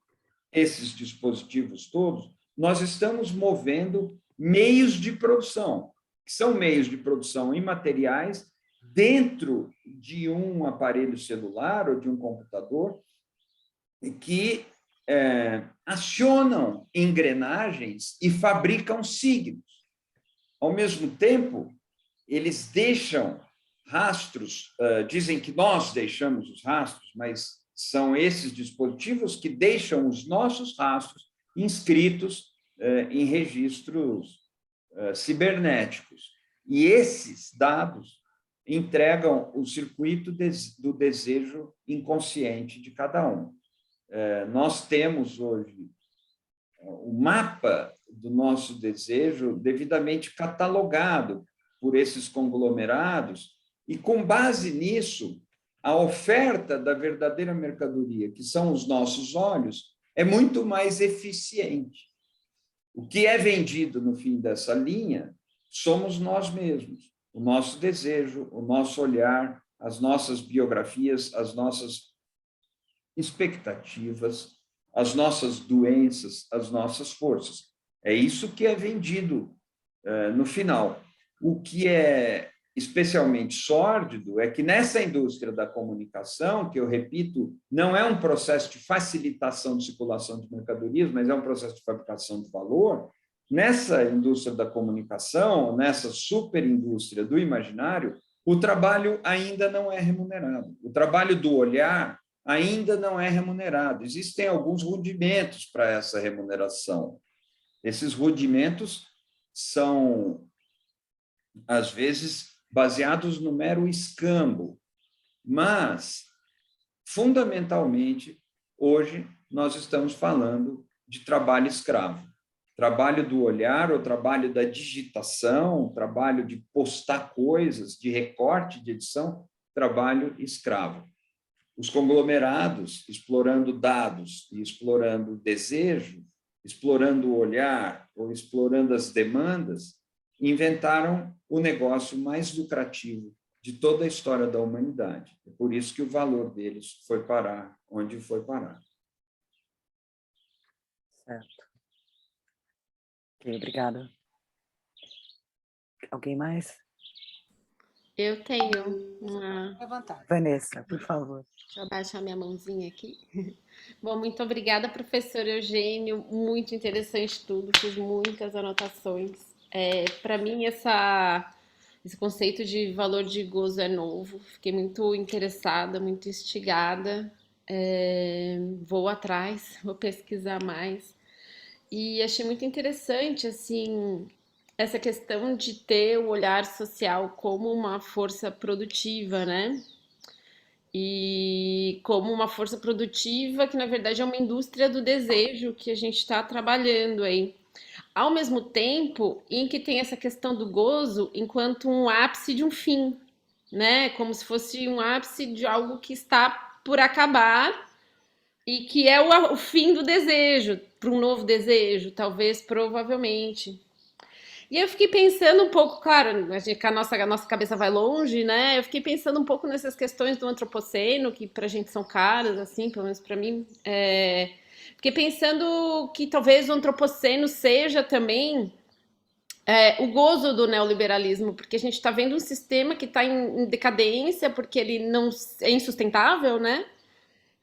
esses dispositivos todos, nós estamos movendo meios de produção, que são meios de produção imateriais dentro de um aparelho celular ou de um computador que acionam engrenagens e fabricam signos. Ao mesmo tempo, eles deixam rastros, dizem que nós deixamos os rastros, mas são esses dispositivos que deixam os nossos rastros inscritos em registros cibernéticos. E esses dados entregam o circuito do desejo inconsciente de cada um. Nós temos hoje o mapa do nosso desejo devidamente catalogado por esses conglomerados, e, com base nisso, a oferta da verdadeira mercadoria, que são os nossos olhos, é muito mais eficiente. O que é vendido no fim dessa linha somos nós mesmos, o nosso desejo, o nosso olhar, as nossas biografias, as nossas expectativas, as nossas doenças, as nossas forças. É isso que é vendido no final. O que é especialmente sórdido é que nessa indústria da comunicação, que eu repito, não é um processo de facilitação de circulação de mercadorias, mas é um processo de fabricação de valor, nessa indústria da comunicação, nessa superindústria do imaginário, o trabalho ainda não é remunerado. O trabalho do olhar ainda não é remunerado. Existem alguns rudimentos para essa remuneração. Esses rudimentos são, às vezes, baseados no mero escambo, mas, fundamentalmente, hoje, nós estamos falando de trabalho escravo. Trabalho do olhar, o trabalho da digitação, o trabalho de postar coisas, de recorte, de edição, trabalho escravo. Os conglomerados, explorando dados e explorando desejo, explorando o olhar ou explorando as demandas, inventaram o negócio mais lucrativo de toda a história da humanidade. É por isso que o valor deles foi parar onde foi parar. Certo. Ok, obrigada. Alguém mais? Eu tenho uma... Levantar. Vanessa, por favor. Deixa eu abaixar minha mãozinha aqui. Bom, muito obrigada, professor Eugênio. Muito interessante tudo, fiz muitas anotações. Para mim, esse conceito de valor de gozo é novo. Fiquei muito interessada, muito instigada. Vou atrás, vou pesquisar mais. E achei muito interessante, assim, essa questão de ter o olhar social como uma força produtiva, né? E como uma força produtiva que, na verdade, é uma indústria do desejo que a gente está trabalhando aí. Ao mesmo tempo em que tem essa questão do gozo enquanto um ápice de um fim, né? Como se fosse um ápice de algo que está por acabar e que é o fim do desejo, para um novo desejo, talvez, provavelmente. E eu fiquei pensando um pouco, claro, a nossa cabeça vai longe, né? Eu fiquei pensando um pouco nessas questões do antropoceno, que pra gente são caras, assim, pelo menos pra mim. Fiquei pensando que talvez o antropoceno seja também o gozo do neoliberalismo, porque a gente está vendo um sistema que está em decadência, porque ele não é insustentável, né?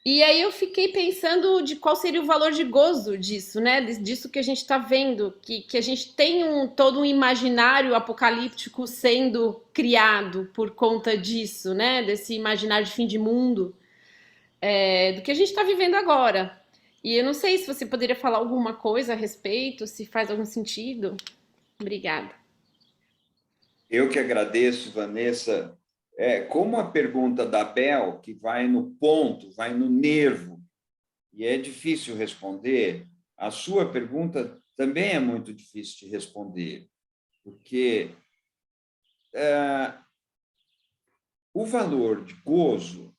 E aí eu fiquei pensando de qual seria o valor de gozo disso, né? Disso que a gente está vendo, que a gente tem todo um imaginário apocalíptico sendo criado por conta disso, né? Desse imaginário de fim de mundo, do que a gente está vivendo agora. E eu não sei se você poderia falar alguma coisa a respeito, se faz algum sentido. Obrigada. Eu que agradeço, Vanessa. Como a pergunta da Bel, que vai no ponto, vai no nervo, e é difícil responder, a sua pergunta também é muito difícil de responder, porque o valor de gozo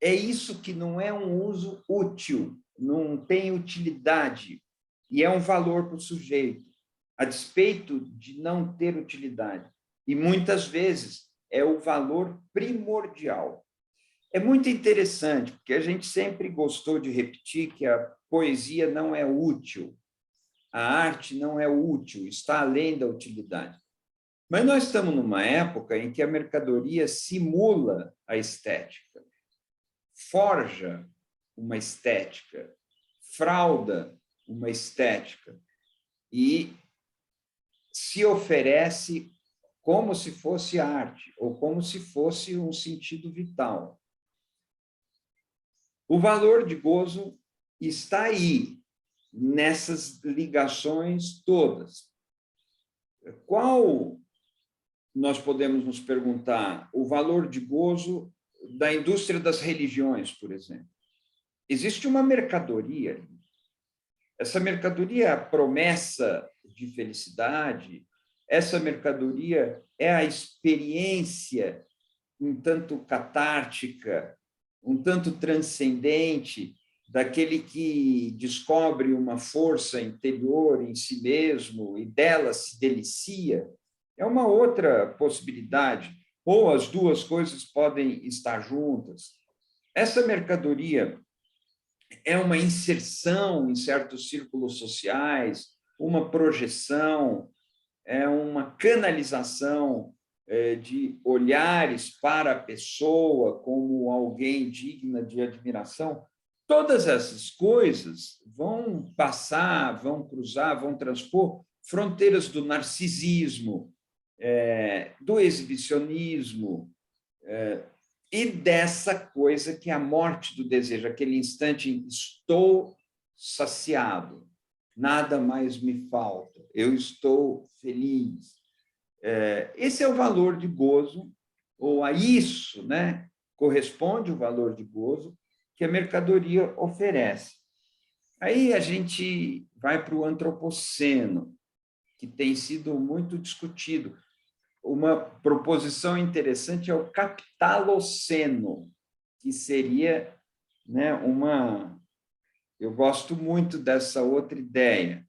é isso que não é um uso útil, não tem utilidade, e é um valor para o sujeito, a despeito de não ter utilidade. E muitas vezes é o valor primordial. É muito interessante, porque a gente sempre gostou de repetir que a poesia não é útil, a arte não é útil, está além da utilidade. Mas nós estamos numa época em que a mercadoria simula a estética, forja uma estética, frauda uma estética e se oferece como se fosse arte ou como se fosse um sentido vital. O valor de gozo está aí, nessas ligações todas. Qual, nós podemos nos perguntar, o valor de gozo da indústria das religiões, por exemplo? Existe uma mercadoria. Essa mercadoria é a promessa de felicidade, essa mercadoria é a experiência um tanto catártica, um tanto transcendente, daquele que descobre uma força interior em si mesmo e dela se delicia, é uma outra possibilidade. Ou as duas coisas podem estar juntas. Essa mercadoria é uma inserção em certos círculos sociais, uma projeção, é uma canalização de olhares para a pessoa como alguém digna de admiração. Todas essas coisas vão passar, vão cruzar, vão transpor fronteiras do narcisismo, do exibicionismo, e dessa coisa que é a morte do desejo, aquele instante em que estou saciado, nada mais me falta, eu estou feliz. Esse é o valor de gozo, ou a isso, né, corresponde o valor de gozo que a mercadoria oferece. Aí a gente vai para o antropoceno, que tem sido muito discutido. Uma proposição interessante é o capitaloceno, que seria, né, uma... Eu gosto muito dessa outra ideia,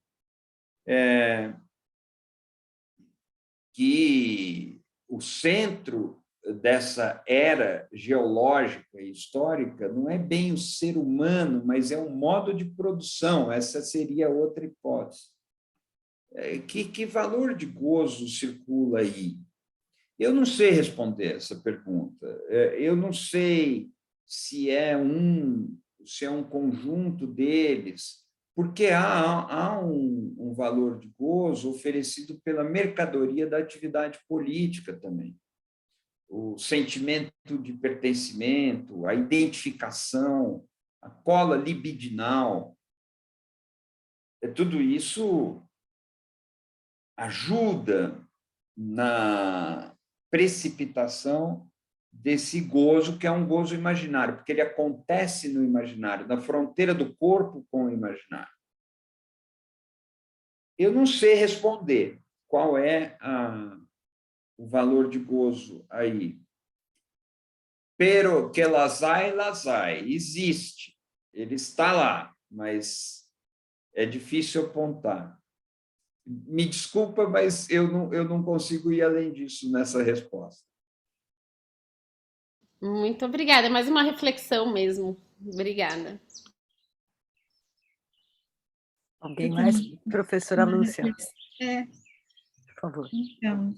que o centro dessa era geológica e histórica não é bem o ser humano, mas é um modo de produção. Essa seria outra hipótese. Que valor de gozo circula aí? Eu não sei responder essa pergunta. Eu não sei se é um conjunto deles, porque há um valor de gozo oferecido pela mercadoria da atividade política também. O sentimento de pertencimento, a identificação, a cola libidinal, tudo isso ajuda na precipitação desse gozo, que é um gozo imaginário, porque ele acontece no imaginário, na fronteira do corpo com o imaginário. Eu não sei responder qual é o valor de gozo aí. Pero que las hay, existe. Ele está lá, mas é difícil apontar. Me desculpa, mas eu não consigo ir além disso nessa resposta. Muito obrigada. É mais uma reflexão mesmo. Obrigada. Alguém mais? Professora Lúcia, por favor. Então,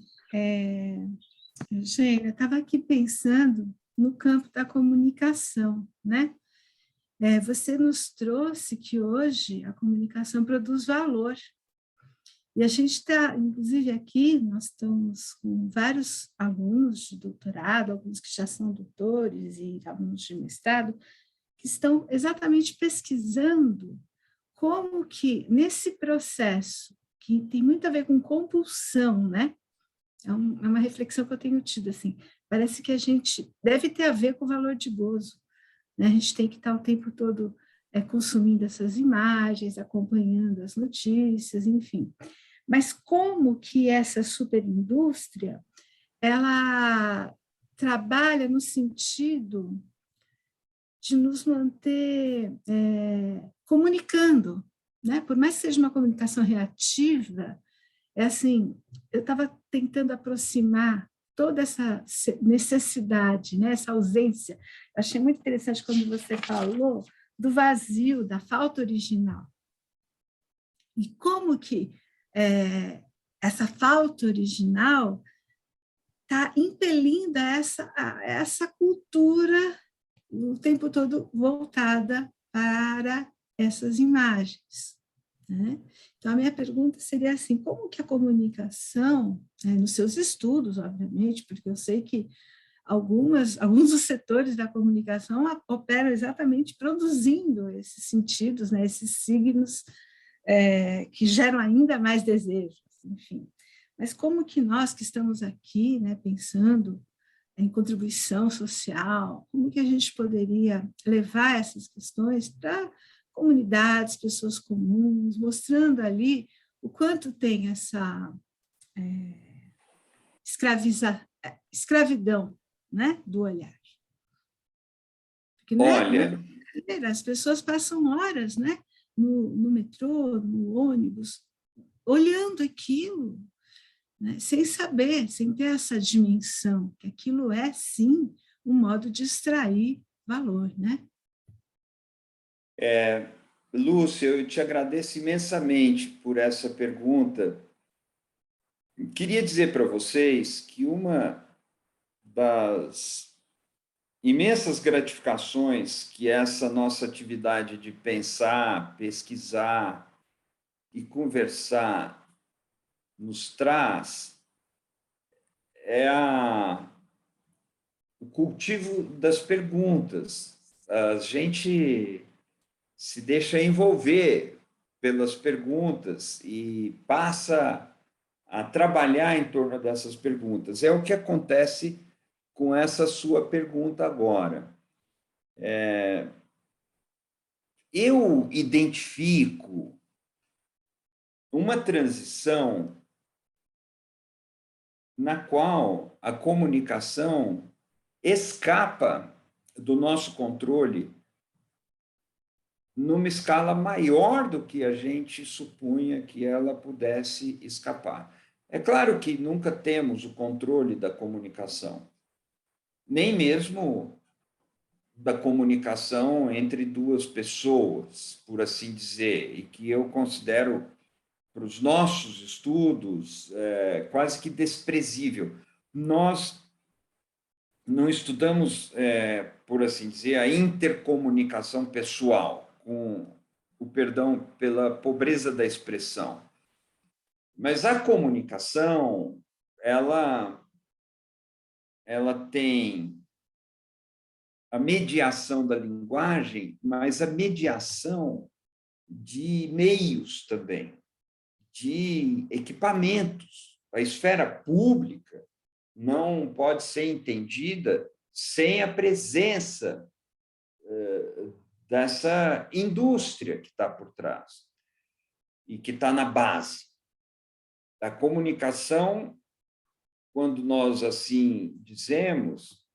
Eugênia, eu estava aqui pensando no campo da comunicação, né? Você nos trouxe que hoje a comunicação produz valor. E a gente está, inclusive aqui, nós estamos com vários alunos de doutorado, alguns que já são doutores e alunos de mestrado, que estão exatamente pesquisando como que, nesse processo, que tem muito a ver com compulsão, né? É uma reflexão que eu tenho tido, assim, parece que a gente deve ter a ver com o valor de gozo, né? A gente tem que estar o tempo todo consumindo essas imagens, acompanhando as notícias, enfim. Mas como que essa superindústria, ela trabalha no sentido de nos manter comunicando, né? Por mais que seja uma comunicação reativa, é assim, eu estava tentando aproximar toda essa necessidade, né? Essa ausência. Achei muito interessante quando você falou do vazio, da falta original. E como que essa falta original está impelindo essa cultura o tempo todo voltada para essas imagens, né? Então, a minha pergunta seria assim, como que a comunicação, nos seus estudos, obviamente, porque eu sei que alguns dos setores da comunicação operam exatamente produzindo esses sentidos, né, esses signos que geram ainda mais desejos, enfim. Mas como que nós que estamos aqui, né, pensando em contribuição social, como que a gente poderia levar essas questões para comunidades, pessoas comuns, mostrando ali o quanto tem essa escravidão, né, do olhar. Porque não é, as pessoas passam horas, né, no metrô, no ônibus, olhando aquilo, né, sem saber, sem ter essa dimensão, que aquilo é, sim, um modo de extrair valor, né? Lúcia, eu te agradeço imensamente por essa pergunta. Queria dizer para vocês que uma das imensas gratificações que essa nossa atividade de pensar, pesquisar e conversar nos traz é o cultivo das perguntas. A gente se deixa envolver pelas perguntas e passa a trabalhar em torno dessas perguntas. É o que acontece com essa sua pergunta agora. Eu identifico uma transição na qual a comunicação escapa do nosso controle numa escala maior do que a gente supunha que ela pudesse escapar. É claro que nunca temos o controle da comunicação, nem mesmo da comunicação entre duas pessoas, por assim dizer, e que eu considero, para os nossos estudos, quase que desprezível. Nós não estudamos, por assim dizer, a intercomunicação pessoal, com o perdão pela pobreza da expressão. Mas a comunicação, ela tem a mediação da linguagem, mas a mediação de meios também, de equipamentos. A esfera pública não pode ser entendida sem a presença dessa indústria que está por trás e que está na base. A comunicação, quando nós assim dizemos,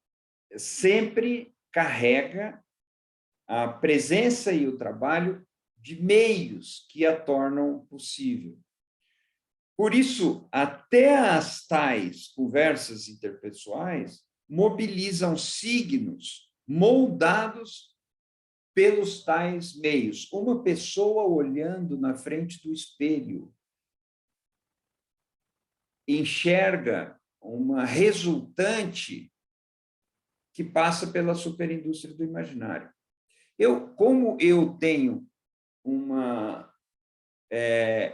sempre carrega a presença e o trabalho de meios que a tornam possível. Por isso, até as tais conversas interpessoais mobilizam signos moldados pelos tais meios. Uma pessoa olhando na frente do espelho enxerga uma resultante que passa pela superindústria do imaginário. Como eu tenho uma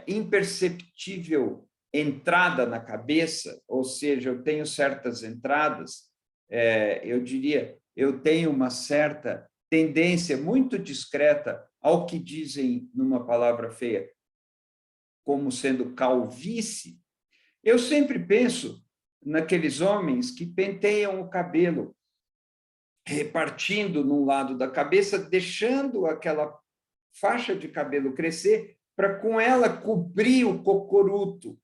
imperceptível entrada na cabeça, ou seja, eu tenho certas entradas, eu diria, eu tenho uma certa tendência muito discreta ao que dizem, numa palavra feia, como sendo calvície, eu sempre penso naqueles homens que penteiam o cabelo, repartindo num lado da cabeça, deixando aquela faixa de cabelo crescer para com ela cobrir o cocoruto.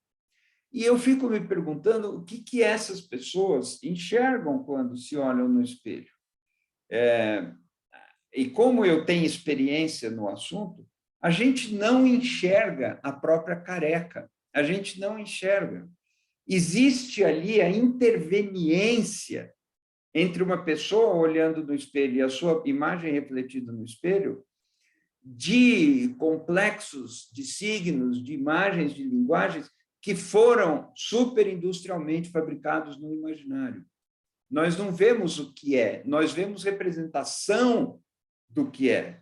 E eu fico me perguntando o que essas pessoas enxergam quando se olham no espelho. E como eu tenho experiência no assunto, a gente não enxerga a própria careca, a gente não enxerga. Existe ali a interveniência entre uma pessoa olhando no espelho e a sua imagem refletida no espelho, de complexos de signos, de imagens, de linguagens, que foram superindustrialmente fabricados no imaginário. Nós não vemos o que é, nós vemos representação do que é.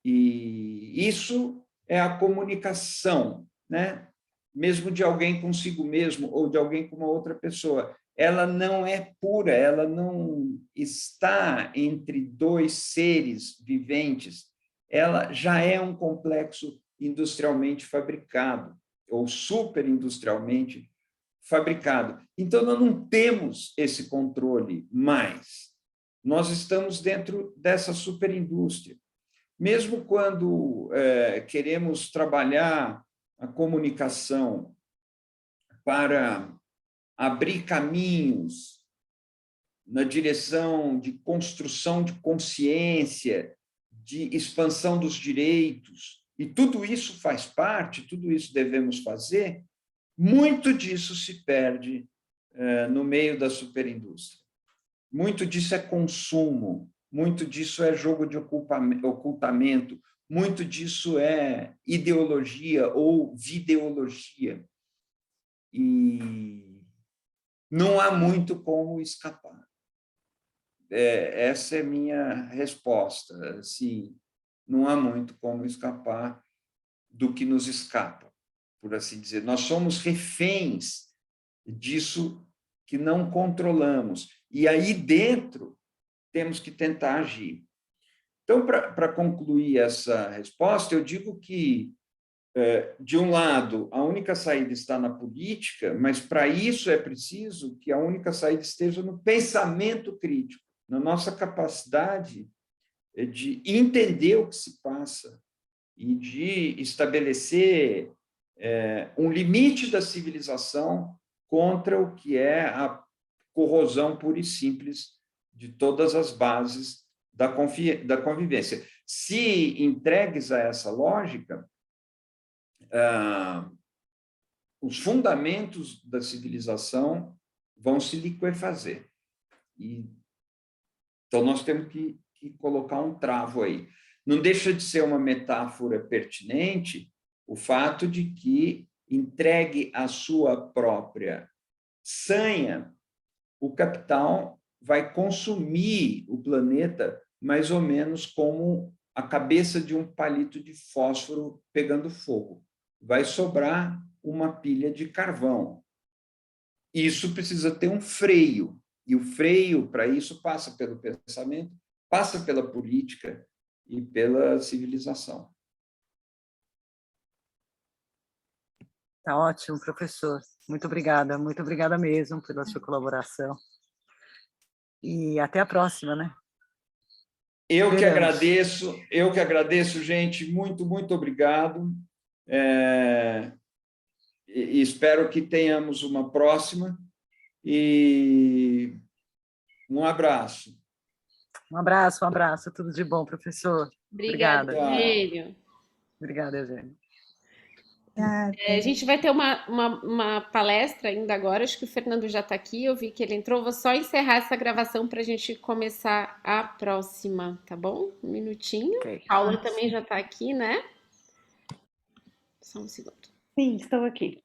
E isso é a comunicação, né? Mesmo de alguém consigo mesmo ou de alguém com uma outra pessoa. Ela não é pura, ela não está entre dois seres viventes. Ela já é um complexo industrialmente fabricado, ou superindustrialmente fabricado. Então, nós não temos esse controle mais. Nós estamos dentro dessa superindústria. Mesmo quando queremos trabalhar a comunicação para abrir caminhos na direção de construção de consciência, de expansão dos direitos, e tudo isso faz parte, tudo isso devemos fazer, muito disso se perde no meio da superindústria. Muito disso é consumo, muito disso é jogo de ocultamento, muito disso é ideologia ou videologia. E não há muito como escapar. Essa é minha resposta. Assim, não há muito como escapar do que nos escapa, por assim dizer. Nós somos reféns disso que não controlamos. E aí dentro temos que tentar agir. Então, para concluir essa resposta, eu digo que, de um lado, a única saída está na política, mas para isso é preciso que a única saída esteja no pensamento crítico, na nossa capacidade de entender o que se passa e de estabelecer um limite da civilização contra o que é a corrosão pura e simples de todas as bases da convivência. Se entregues a essa lógica, os fundamentos da civilização vão se liquefazer. Então, nós temos que colocar um travo aí. Não deixa de ser uma metáfora pertinente o fato de que, entregue a sua própria sanha, o capital vai consumir o planeta mais ou menos como a cabeça de um palito de fósforo pegando fogo. Vai sobrar uma pilha de carvão. Isso precisa ter um freio, e o freio, para isso, passa pelo pensamento, passa pela política e pela civilização. Tá ótimo, professor. Muito obrigada mesmo pela sua colaboração. E até a próxima, né? Eu que agradeço, gente. Muito, muito obrigado. E espero que tenhamos uma próxima. E um abraço. Um abraço. Tudo de bom, professor. Obrigada, Obrigada. Eugênio. Obrigada, Eugênio. A gente vai ter uma palestra ainda agora, acho que o Fernando já está aqui, eu vi que ele entrou, vou só encerrar essa gravação para a gente começar a próxima, tá bom? Um minutinho. Okay. Paula também já está aqui, né? Só um segundo. Sim, estou aqui.